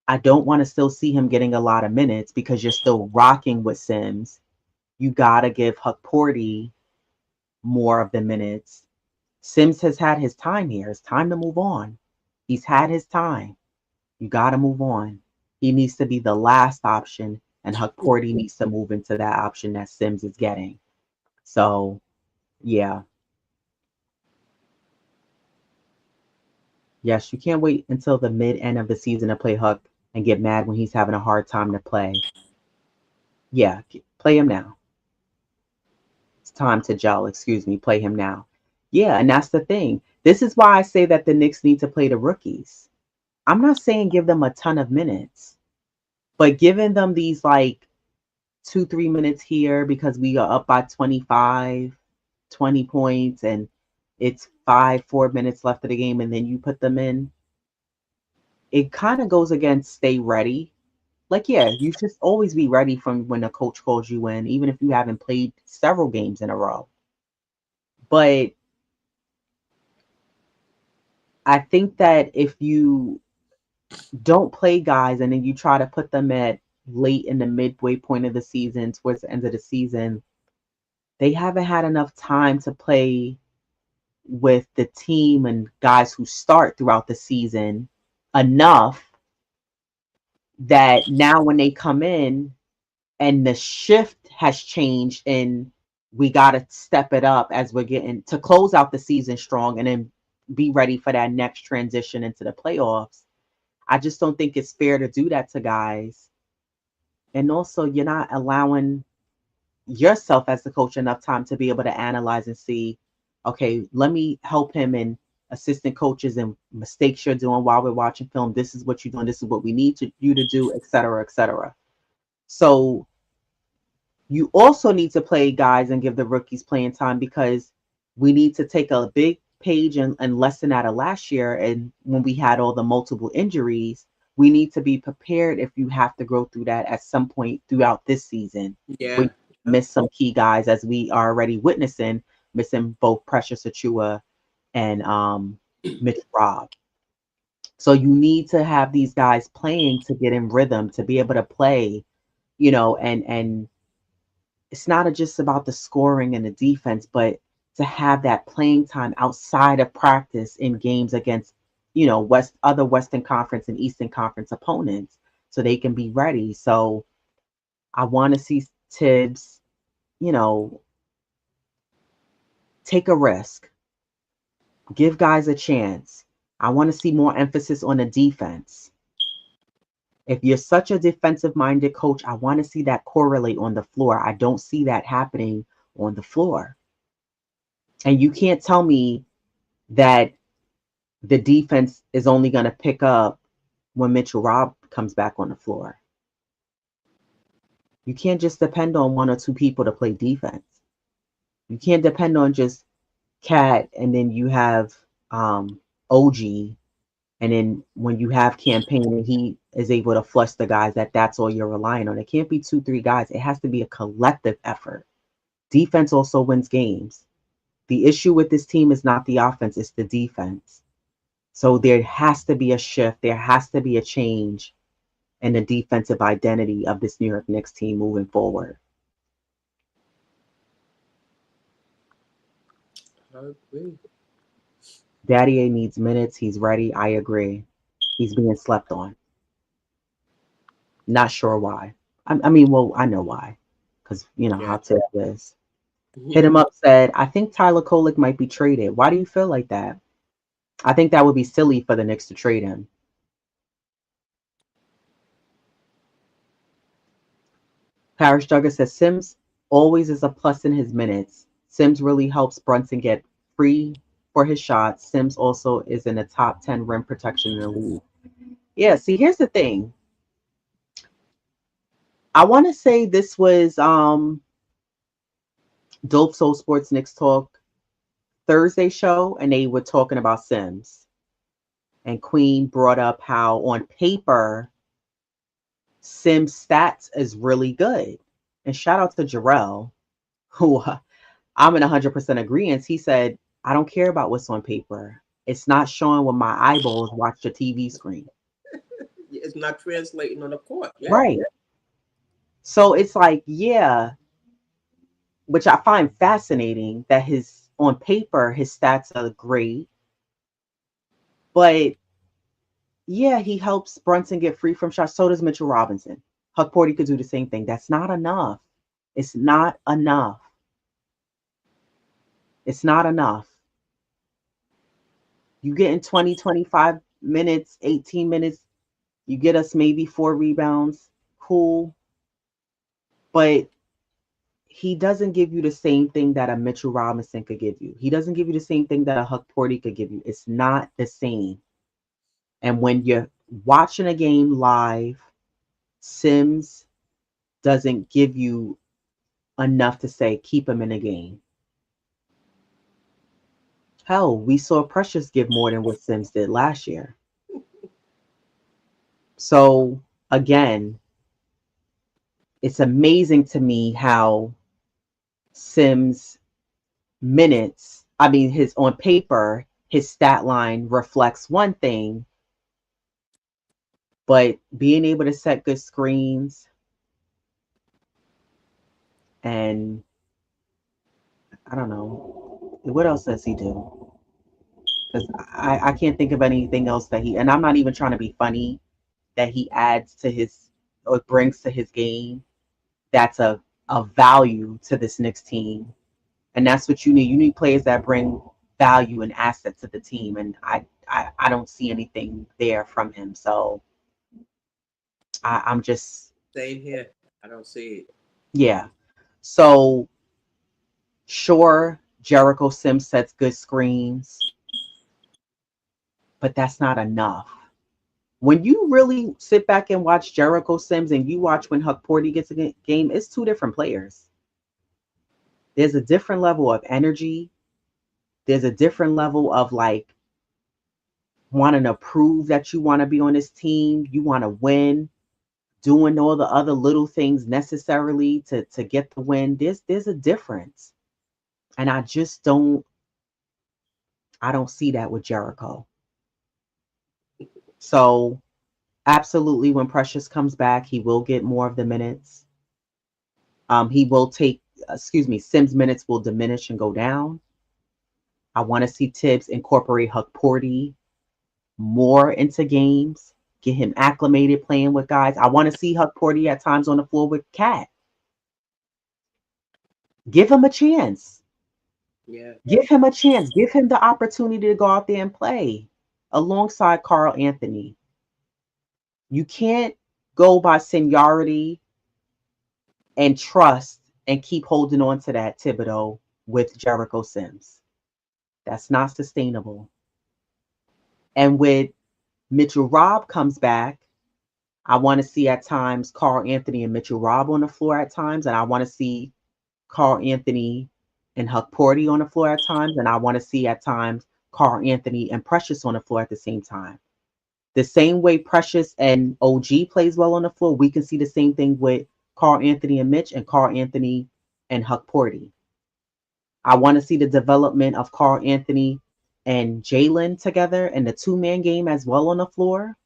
I don't want to still see him getting a lot of minutes because you're still rocking with Sims. You got to give Huck Porty more of the minutes. Sims has had his time here. It's time to move on. He's had his time. You got to move on. He needs to be the last option, and Huck Porty needs to move into that option that Sims is getting. So, yeah. Yes, you can't wait until the mid-end of the season to play Huck and get mad when he's having a hard time to play. Yeah, play him now. It's time to gel, excuse me, play him now. Yeah, and that's the thing. This is why I say that the Knicks need to play the rookies. I'm not saying give them a ton of minutes, but giving them these like 2-3 minutes here because we are up by 25, 20 points, and it's 4 minutes left of the game, and then you put them in. It kind of goes against stay ready. Like, yeah, you should always be ready from when a coach calls you in, even if you haven't played several games in a row. But I think that if you don't play guys and then you try to put them at late in the midway point of the season, towards the end of the season, they haven't had enough time to play with the team and guys who start throughout the season enough that now when they come in and the shift has changed and we got to step it up as we're getting to close out the season strong and then be ready for that next transition into the playoffs. I just don't think it's fair to do that to guys. And also, you're not allowing yourself as the coach enough time to be able to analyze and see, okay, let me help him and assistant coaches and mistakes you're doing while we're watching film. This is what you're doing. This is what we need you to do, et cetera, et cetera. So you also need to play guys and give the rookies playing time because we need to take a big page and lesson out of last year. And when we had all the multiple injuries, we need to be prepared if you have to go through that at some point throughout this season. Yeah. We miss some key guys as we are already witnessing, missing both Precious Achua and Mitch Robb. So you need to have these guys playing to get in rhythm, to be able to play, and it's not just about the scoring and the defense, but to have that playing time outside of practice in games against, other Western Conference and Eastern Conference opponents so they can be ready. So I want to see Tibbs, take a risk, give guys a chance. I want to see more emphasis on the defense. If you're such a defensive minded coach, I want to see that correlate on the floor. I don't see that happening on the floor. And you can't tell me that the defense is only going to pick up when Mitchell Robb comes back on the floor. You can't just depend on one or two people to play defense. You can't depend on just Cat and then you have OG. And then when you have campaign and he is able to flush the guys, that's all you're relying on. It can't be 2-3 guys. It has to be a collective effort. Defense also wins games. The issue with this team is not the offense, it's the defense. So there has to be a shift. There has to be a change in the defensive identity of this New York Knicks team moving forward. I agree. Daddy A needs minutes. He's ready. I agree. He's being slept on. Not sure why. I mean, well, I know why. Because, how Tiff is. Hit him up said, I think Tyler Kolek might be traded. Why do you feel like that? I think that would be silly for the Knicks to trade him. Parrish Duggar says, Sims always is a plus in his minutes. Sims really helps Brunson get free for his shots. Sims also is in the top 10 rim protection in the league. Yeah, see, here's the thing. I want to say this was Dope Soul Sports Knicks Talk Thursday show, and they were talking about Sims. And Queen brought up how on paper, Sims stats is really good. And shout out to Jarrell, who I'm in 100% agreement. He said, I don't care about what's on paper. It's not showing what my eyeballs watch the TV screen. It's not translating on the court. Yeah. Right. So it's like, yeah, which I find fascinating that on paper, his stats are great. But yeah, he helps Brunson get free from shots. So does Mitchell Robinson. Huck Porty could do the same thing. That's not enough. It's not enough. It's not enough. You get in 20, 25 minutes, 18 minutes, you get us maybe 4 rebounds. Cool. But he doesn't give you the same thing that a Mitchell Robinson could give you. He doesn't give you the same thing that a Huck Porty could give you. It's not the same. And when you're watching a game live, Sims doesn't give you enough to say keep him in the game. Hell, we saw Precious give more than what Sims did last year. So again, it's amazing to me how Sims minutes, I mean, his on paper, his stat line reflects one thing, but being able to set good screens and I don't know, what else does he do? Because I can't think of anything else that and I'm not even trying to be funny, that he adds to his or brings to his game that's a value to this Knicks team. And that's what you need. You need players that bring value and assets to the team. And I don't see anything there from him. So I'm just Same here. I don't see it. yeah. So sure, Jericho Sims sets good screens, but that's not enough. When you really sit back and watch Jericho Sims and you watch when Huck Porty gets a game, it's two different players. There's a different level of energy. There's a different level of like wanting to prove that you want to be on this team. You want to win, doing all the other little things necessarily to get the win. There's a difference. And I don't see that with Jericho. So absolutely, when Precious comes back, he will get more of the minutes. He will Sims minutes will diminish and go down. I want to see Tibbs incorporate Huck Porty more into games, get him acclimated playing with guys. I want to see Huck Porty at times on the floor with Cat. Give him a chance. Yeah. Give him a chance. Give him the opportunity to go out there and play alongside Carl Anthony. You can't go by seniority and trust and keep holding on to that Thibodeau with Jericho Sims. That's not sustainable. And with Mitchell Robb comes back, I want to see at times Carl Anthony and Mitchell Robb on the floor at times, and I want to see Carl Anthony and Huck Porty on the floor at times, and I want to see at times Carl Anthony and Precious on the floor at the same time. The same way Precious and OG plays well on the floor, we can see the same thing with Carl Anthony and Mitch and Carl Anthony and Huck Porty. I want to see the development of Carl Anthony and Jalen together in the two-man game as well on the floor.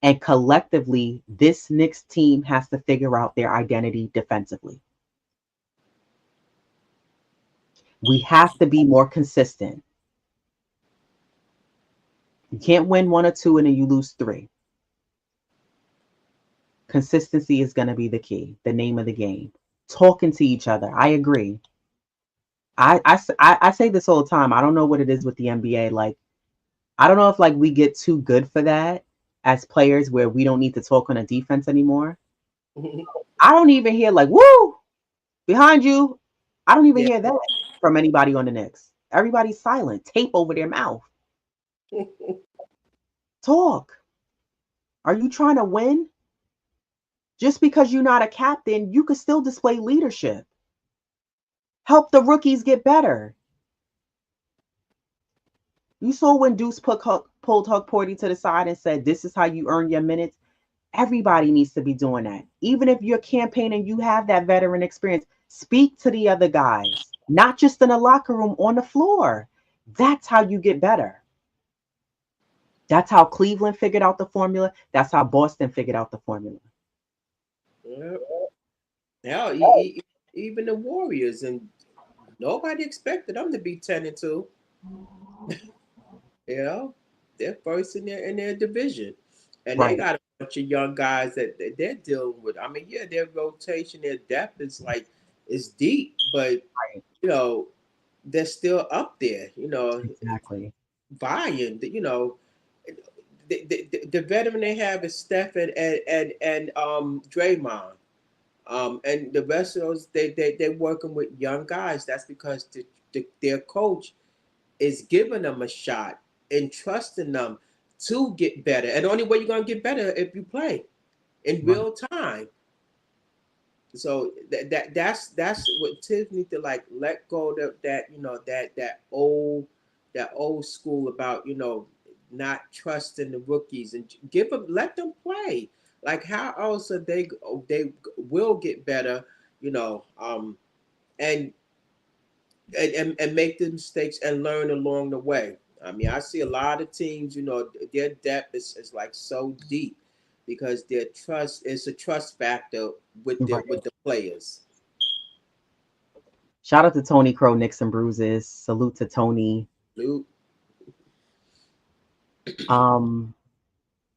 And collectively, this Knicks team has to figure out their identity defensively. We have to be more consistent. You can't win 1 or 2 and then you lose 3. Consistency is going to be the key, the name of the game. Talking to each other. I agree. I say this all the time. I don't know what it is with the NBA. Like, I don't know if like we get too good for that as players where we don't need to talk on a defense anymore. I don't even hear like, woo, behind you. I don't even hear that from anybody on the Knicks. Everybody's silent, tape over their mouth. Talk. Are you trying to win? Just because you're not a captain, you could still display leadership. Help the rookies get better. You saw when Deuce pulled Huck Porty to the side and said, this is how you earn your minutes. Everybody needs to be doing that. Even if you're campaigning, you have that veteran experience. Speak to the other guys, not just in the locker room, on the floor. That's how you get better. That's how Cleveland figured out the formula. That's how Boston figured out the formula. Yeah, even the Warriors, and nobody expected them to be 10-2. You know, they're first in their division, and they got a bunch of young guys that they're dealing with. I mean, yeah, their rotation, their depth is deep, but you know, they're still up there, Exactly. vying. The veteran they have is Steph and Draymond. And the rest of those, they're working with young guys. That's because their coach is giving them a shot and trusting them to get better. And the only way you're gonna get better if you play in Right. real time. So that's what Tibbs need to like let go of that old school about not trusting the rookies and give them let them play. Like how else are they will get better, and and make the mistakes and learn along the way. I mean, I see a lot of teams, their depth is like so deep because their trust is a trust factor with the Right. players. Shout out to Tony Crow, Nicks and Bruises. Salute to Tony. Luke, Um,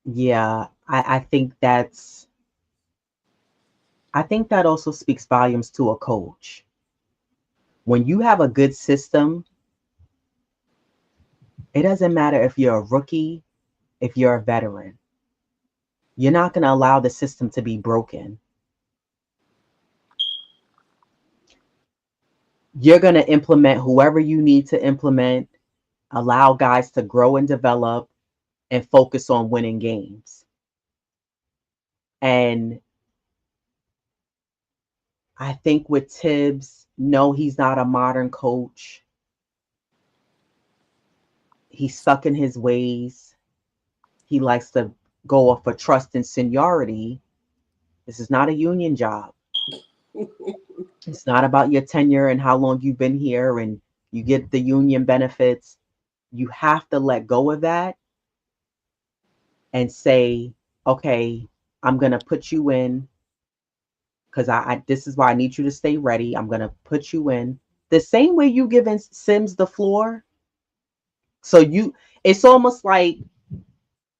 yeah, I think that also speaks volumes to a coach. When you have a good system, it doesn't matter if you're a rookie, if you're a veteran. You're not going to allow the system to be broken. You're going to implement whoever you need to implement, allow guys to grow and develop, and focus on winning games. And I think with Tibbs, no, he's not a modern coach. He's stuck in his ways. He likes to go off for trust and seniority. This is not a union job. It's not about your tenure and how long you've been here and you get the union benefits. You have to let go of that and say, okay, I'm going to put you in because this is why I need you to stay ready. I'm going to put you in the same way you giving Sims the floor. So it's almost like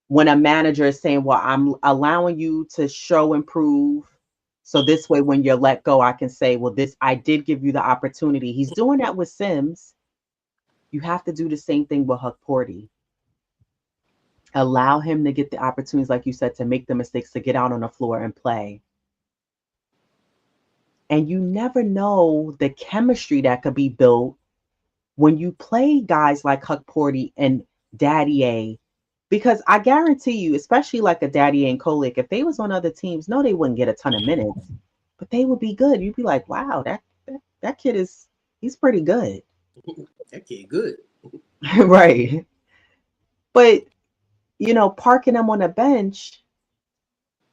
when a manager is saying, well, I'm allowing you to show and prove. So this way, when you're let go, I can say, well, I did give you the opportunity. He's doing that with Sims. You have to do the same thing with Huck Porty. Allow him to get the opportunities, like you said, to make the mistakes, to get out on the floor and play. And you never know the chemistry that could be built when you play guys like Huck Porty and Daddy A. Because I guarantee you, especially like a Daddy A and Kolick, if they was on other teams, no, they wouldn't get a ton of minutes, but they would be good. You'd be like, wow, that kid he's pretty good. that kid good. Right. But parking them on a bench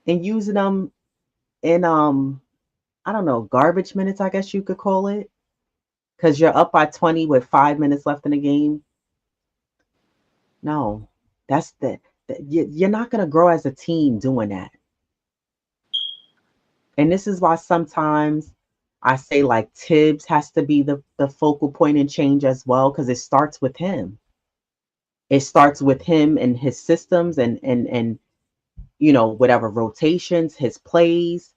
and using them in I don't know, garbage minutes, I guess you could call it, because you're up by 20 with 5 minutes left in the game. No, that's you're not going to grow as a team doing that. And this is why sometimes I say like Tibbs has to be the focal point and change as well, because it starts with him. It starts with him and his systems and whatever rotations, his plays,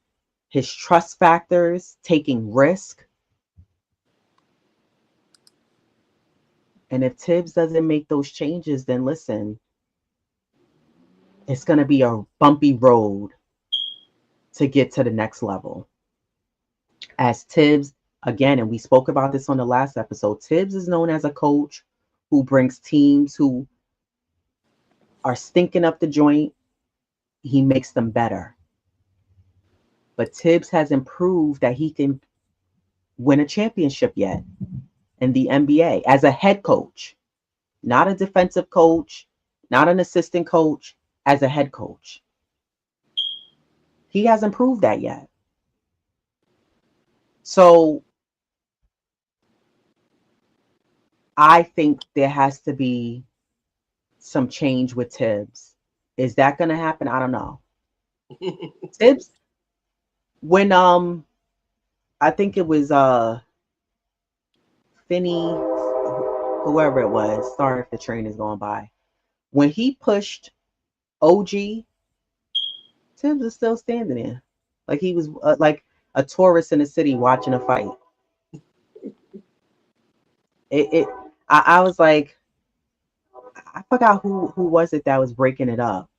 his trust factors, taking risk. And if Tibbs doesn't make those changes, then listen, it's going to be a bumpy road to get to the next level. As Tibbs, again, and we spoke about this on the last episode, Tibbs is known as a coach who brings teams who are stinking up the joint, he makes them better. But Tibbs hasn't proved that he can win a championship yet in the NBA as a head coach, not a defensive coach, not an assistant coach, as a head coach. He hasn't proved that yet. So I think there has to be some change with Tibbs. Is that going to happen? I don't know. Tibbs, when I think it was Finney, whoever it was, sorry if the train is going by. When he pushed OG, Tibbs is still standing there. Like he was like a tourist in the city watching a fight. it I was like, I forgot who was it that was breaking it up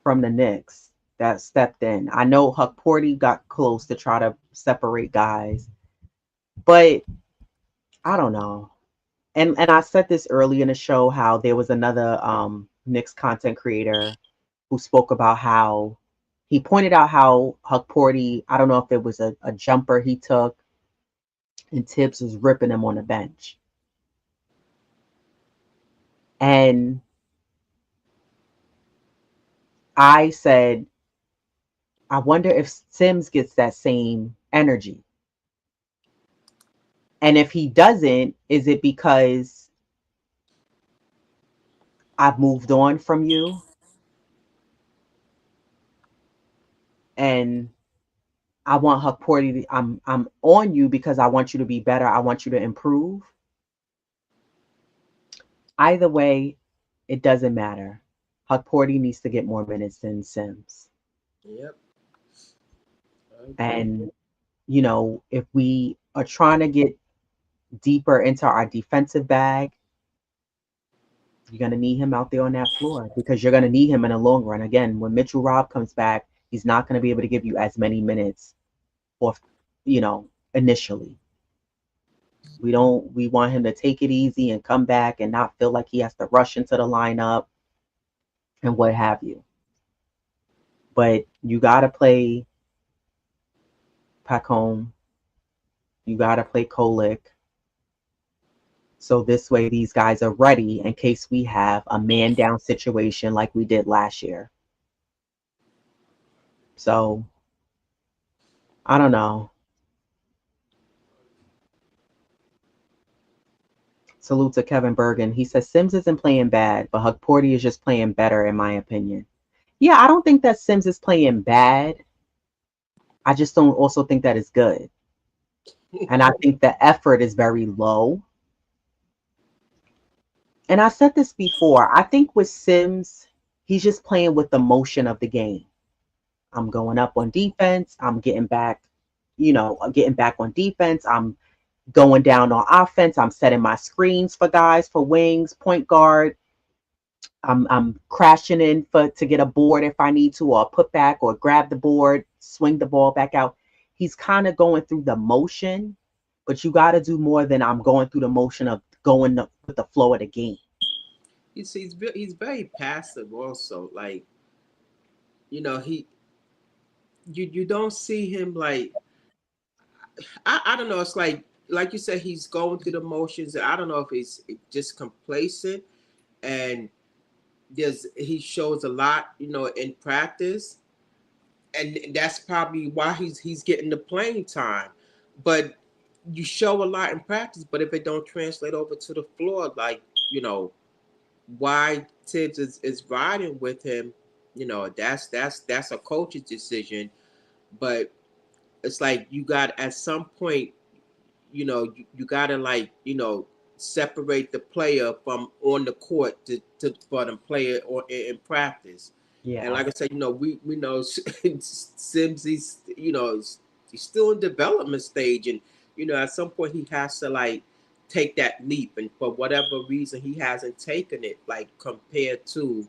from the Knicks that stepped in. I know Huck Porty got close to try to separate guys, but I don't know. And I said this early in the show how there was another Knicks content creator who spoke about how he pointed out how Huck Porty, I don't know if it was a jumper he took, and Tibbs was ripping him on the bench. And I said, I wonder if Sims gets that same energy. And if he doesn't, is it because I've moved on from you and I want Huck Porty to, I'm on you because I want you to be better. I want you to improve. Either way, it doesn't matter. Huck Porty needs to get more minutes than Sims. Yep. Okay. And, you know, if we are trying to get deeper into our defensive bag, you're going to need him out there on that floor because you're going to need him in the long run. Again, when Mitchell Robb comes back, he's not going to be able to give you as many minutes or, you know, initially. We want him to take it easy and come back and not feel like he has to rush into the lineup and what have you. But you got to play Pacome. You got to play Kolek. So this way, these guys are ready in case we have a man down situation like we did last year. So I don't know. Salute to Kevin Bergen. He says Sims isn't playing bad, but Huck Porty is just playing better, in my opinion. Yeah, I don't think that Sims is playing bad. I just don't also think that it's good. And I think the effort is very low. And I said this before. I think with Sims, he's just playing with the motion of the game. I'm going up on defense. I'm getting back, getting back on defense. I'm going down on offense. I'm setting my screens for guys, for wings, point guard. I'm crashing in to get a board if I need to, or put back, or grab the board, swing the ball back out. He's kind of going through the motion, but you got to do more than I'm going through the motion of going with the flow of the game. He's very passive also. Like, you know, you don't see him like, I don't know. It's like you said, he's going through the motions. I don't know if he's just complacent, and he shows a lot, in practice, and that's probably why he's getting the playing time. But you show a lot in practice, but if it don't translate over to the floor, like, why Tibbs is riding with him, that's a coach's decision. But it's like you got at some point, you gotta, like, separate the player from on the court to for them player or in practice. Yeah. And like I said, we know Sims, he's still in development stage, and at some point he has to, like, take that leap, and for whatever reason he hasn't taken it, like, compared to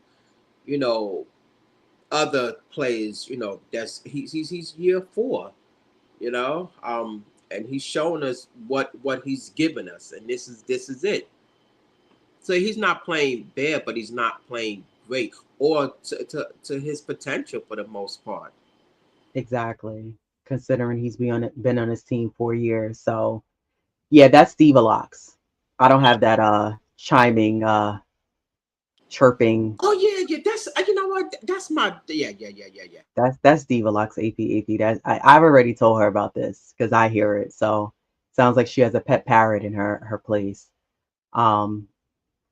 other players. That's he's year 4, and he's shown us what he's given us, and this is it. So he's not playing bad, but he's not playing great, or to his potential for the most part. Exactly. Considering he's been on his team 4 years. So yeah, that's Diva Locks. I don't have that chiming chirping. Oh yeah, that's you know what? That's my yeah. That's Diva Locks AP. I've already told her about this because I hear it. So sounds like she has a pet parrot in her place.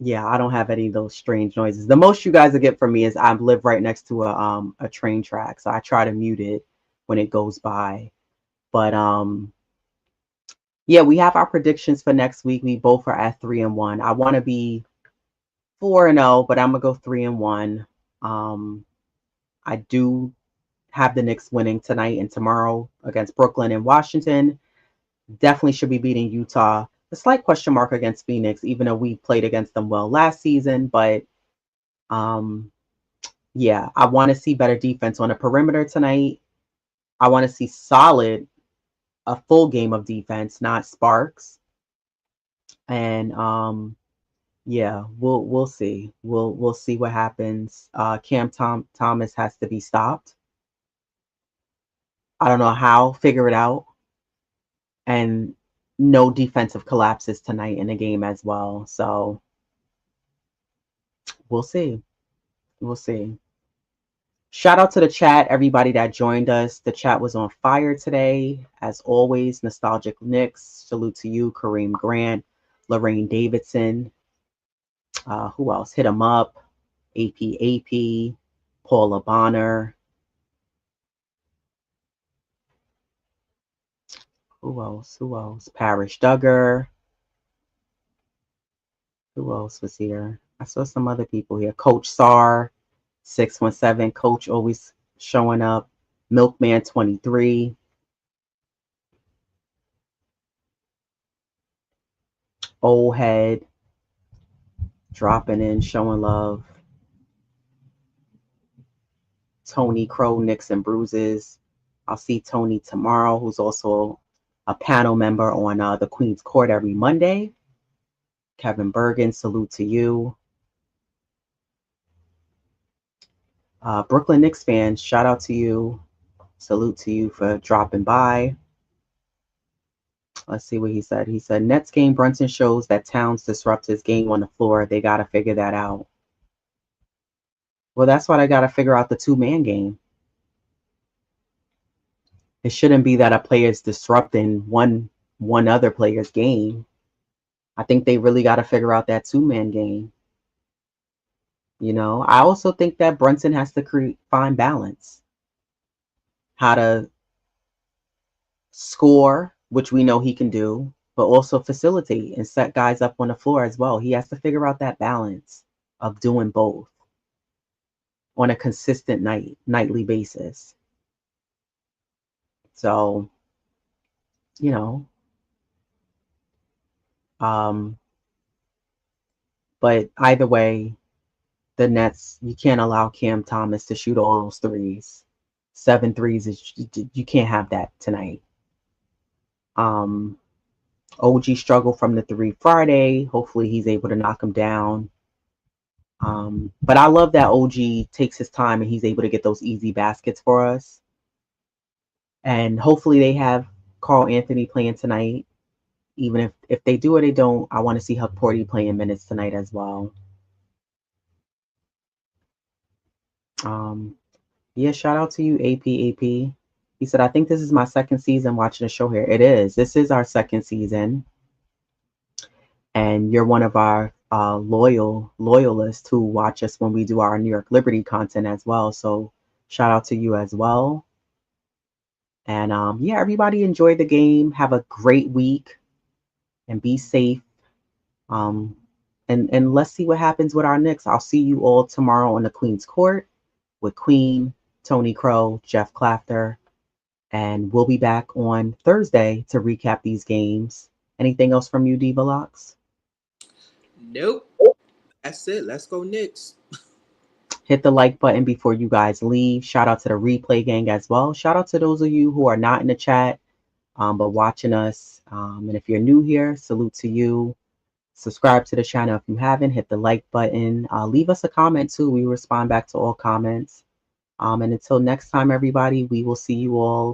Yeah, I don't have any of those strange noises. The most you guys will get from me is I live right next to a train track, so I try to mute it when it goes by. But yeah, we have our predictions for next week. We both are at 3-1. I want to be 4-0, but I'm gonna go 3-1. I do have the Knicks winning tonight and tomorrow against Brooklyn and Washington. Definitely should be beating Utah. a slight question mark against Phoenix, even though we played against them well last season. But yeah, I want to see better defense on the perimeter tonight. I want to see a full game of defense, not sparks. And yeah, we'll see. We'll see what happens. Cam Thomas has to be stopped. I don't know how. Figure it out. And no defensive collapses tonight in the game as well. So we'll see. We'll see. Shout out to the chat, everybody that joined us. The chat was on fire today. As always, Nostalgic Knicks. Salute to you, Kareem Grant, Lorraine Davidson. Who else? Hit 'em up. AP, Paula Bonner. Who else? Parrish Duggar. Who else was here? I saw some other people here. Coach Sar, 617. Coach always showing up. Milkman 23. Old Head dropping in, showing love. Tony Crow, Nicks and Bruises. I'll see Tony tomorrow, who's also a panel member on the Queen's Court every Monday. Kevin Bergen, salute to you. Brooklyn Knicks fans, shout out to you. Salute to you for dropping by. Let's see what he said. He said, Nets game, Brunson shows that Towns disrupts his game on the floor. They got to figure that out. Well, that's why they got to figure out the two-man game. It shouldn't be that a player is disrupting one other player's game. I think they really got to figure out that two-man game. You know, I also think that Brunson has to find balance. How to score, which we know he can do, but also facilitate and set guys up on the floor as well. He has to figure out that balance of doing both on a consistent nightly basis. So, you know, but either way, the Nets, you can't allow Cam Thomas to shoot all those threes. 7 threes, you can't have that tonight. OG struggled from the 3 Friday. Hopefully he's able to knock him down. But I love that OG takes his time and he's able to get those easy baskets for us. And hopefully they have Carl Anthony playing tonight. Even if they do or they don't, I want to see Huck Porty playing minutes tonight as well. Yeah, shout out to you, AP. He said, I think this is my second season watching the show here. It is. This is our second season. And you're one of our loyalists who watch us when we do our New York Liberty content as well. So shout out to you as well. And yeah, everybody enjoy the game. Have a great week and be safe. And let's see what happens with our Knicks. I'll see you all tomorrow on the Queen's Court with Queen, Tony Crow, Jeff Clafter. And we'll be back on Thursday to recap these games. Anything else from you, Diva Locks? Nope. That's it. Let's go Knicks. Hit the like button before you guys leave. Shout out to the replay gang as well. Shout out to those of you who are not in the chat, but watching us. And if you're new here, salute to you. Subscribe to the channel if you haven't. Hit the like button. Leave us a comment too. We respond back to all comments. And until next time, everybody, we will see you all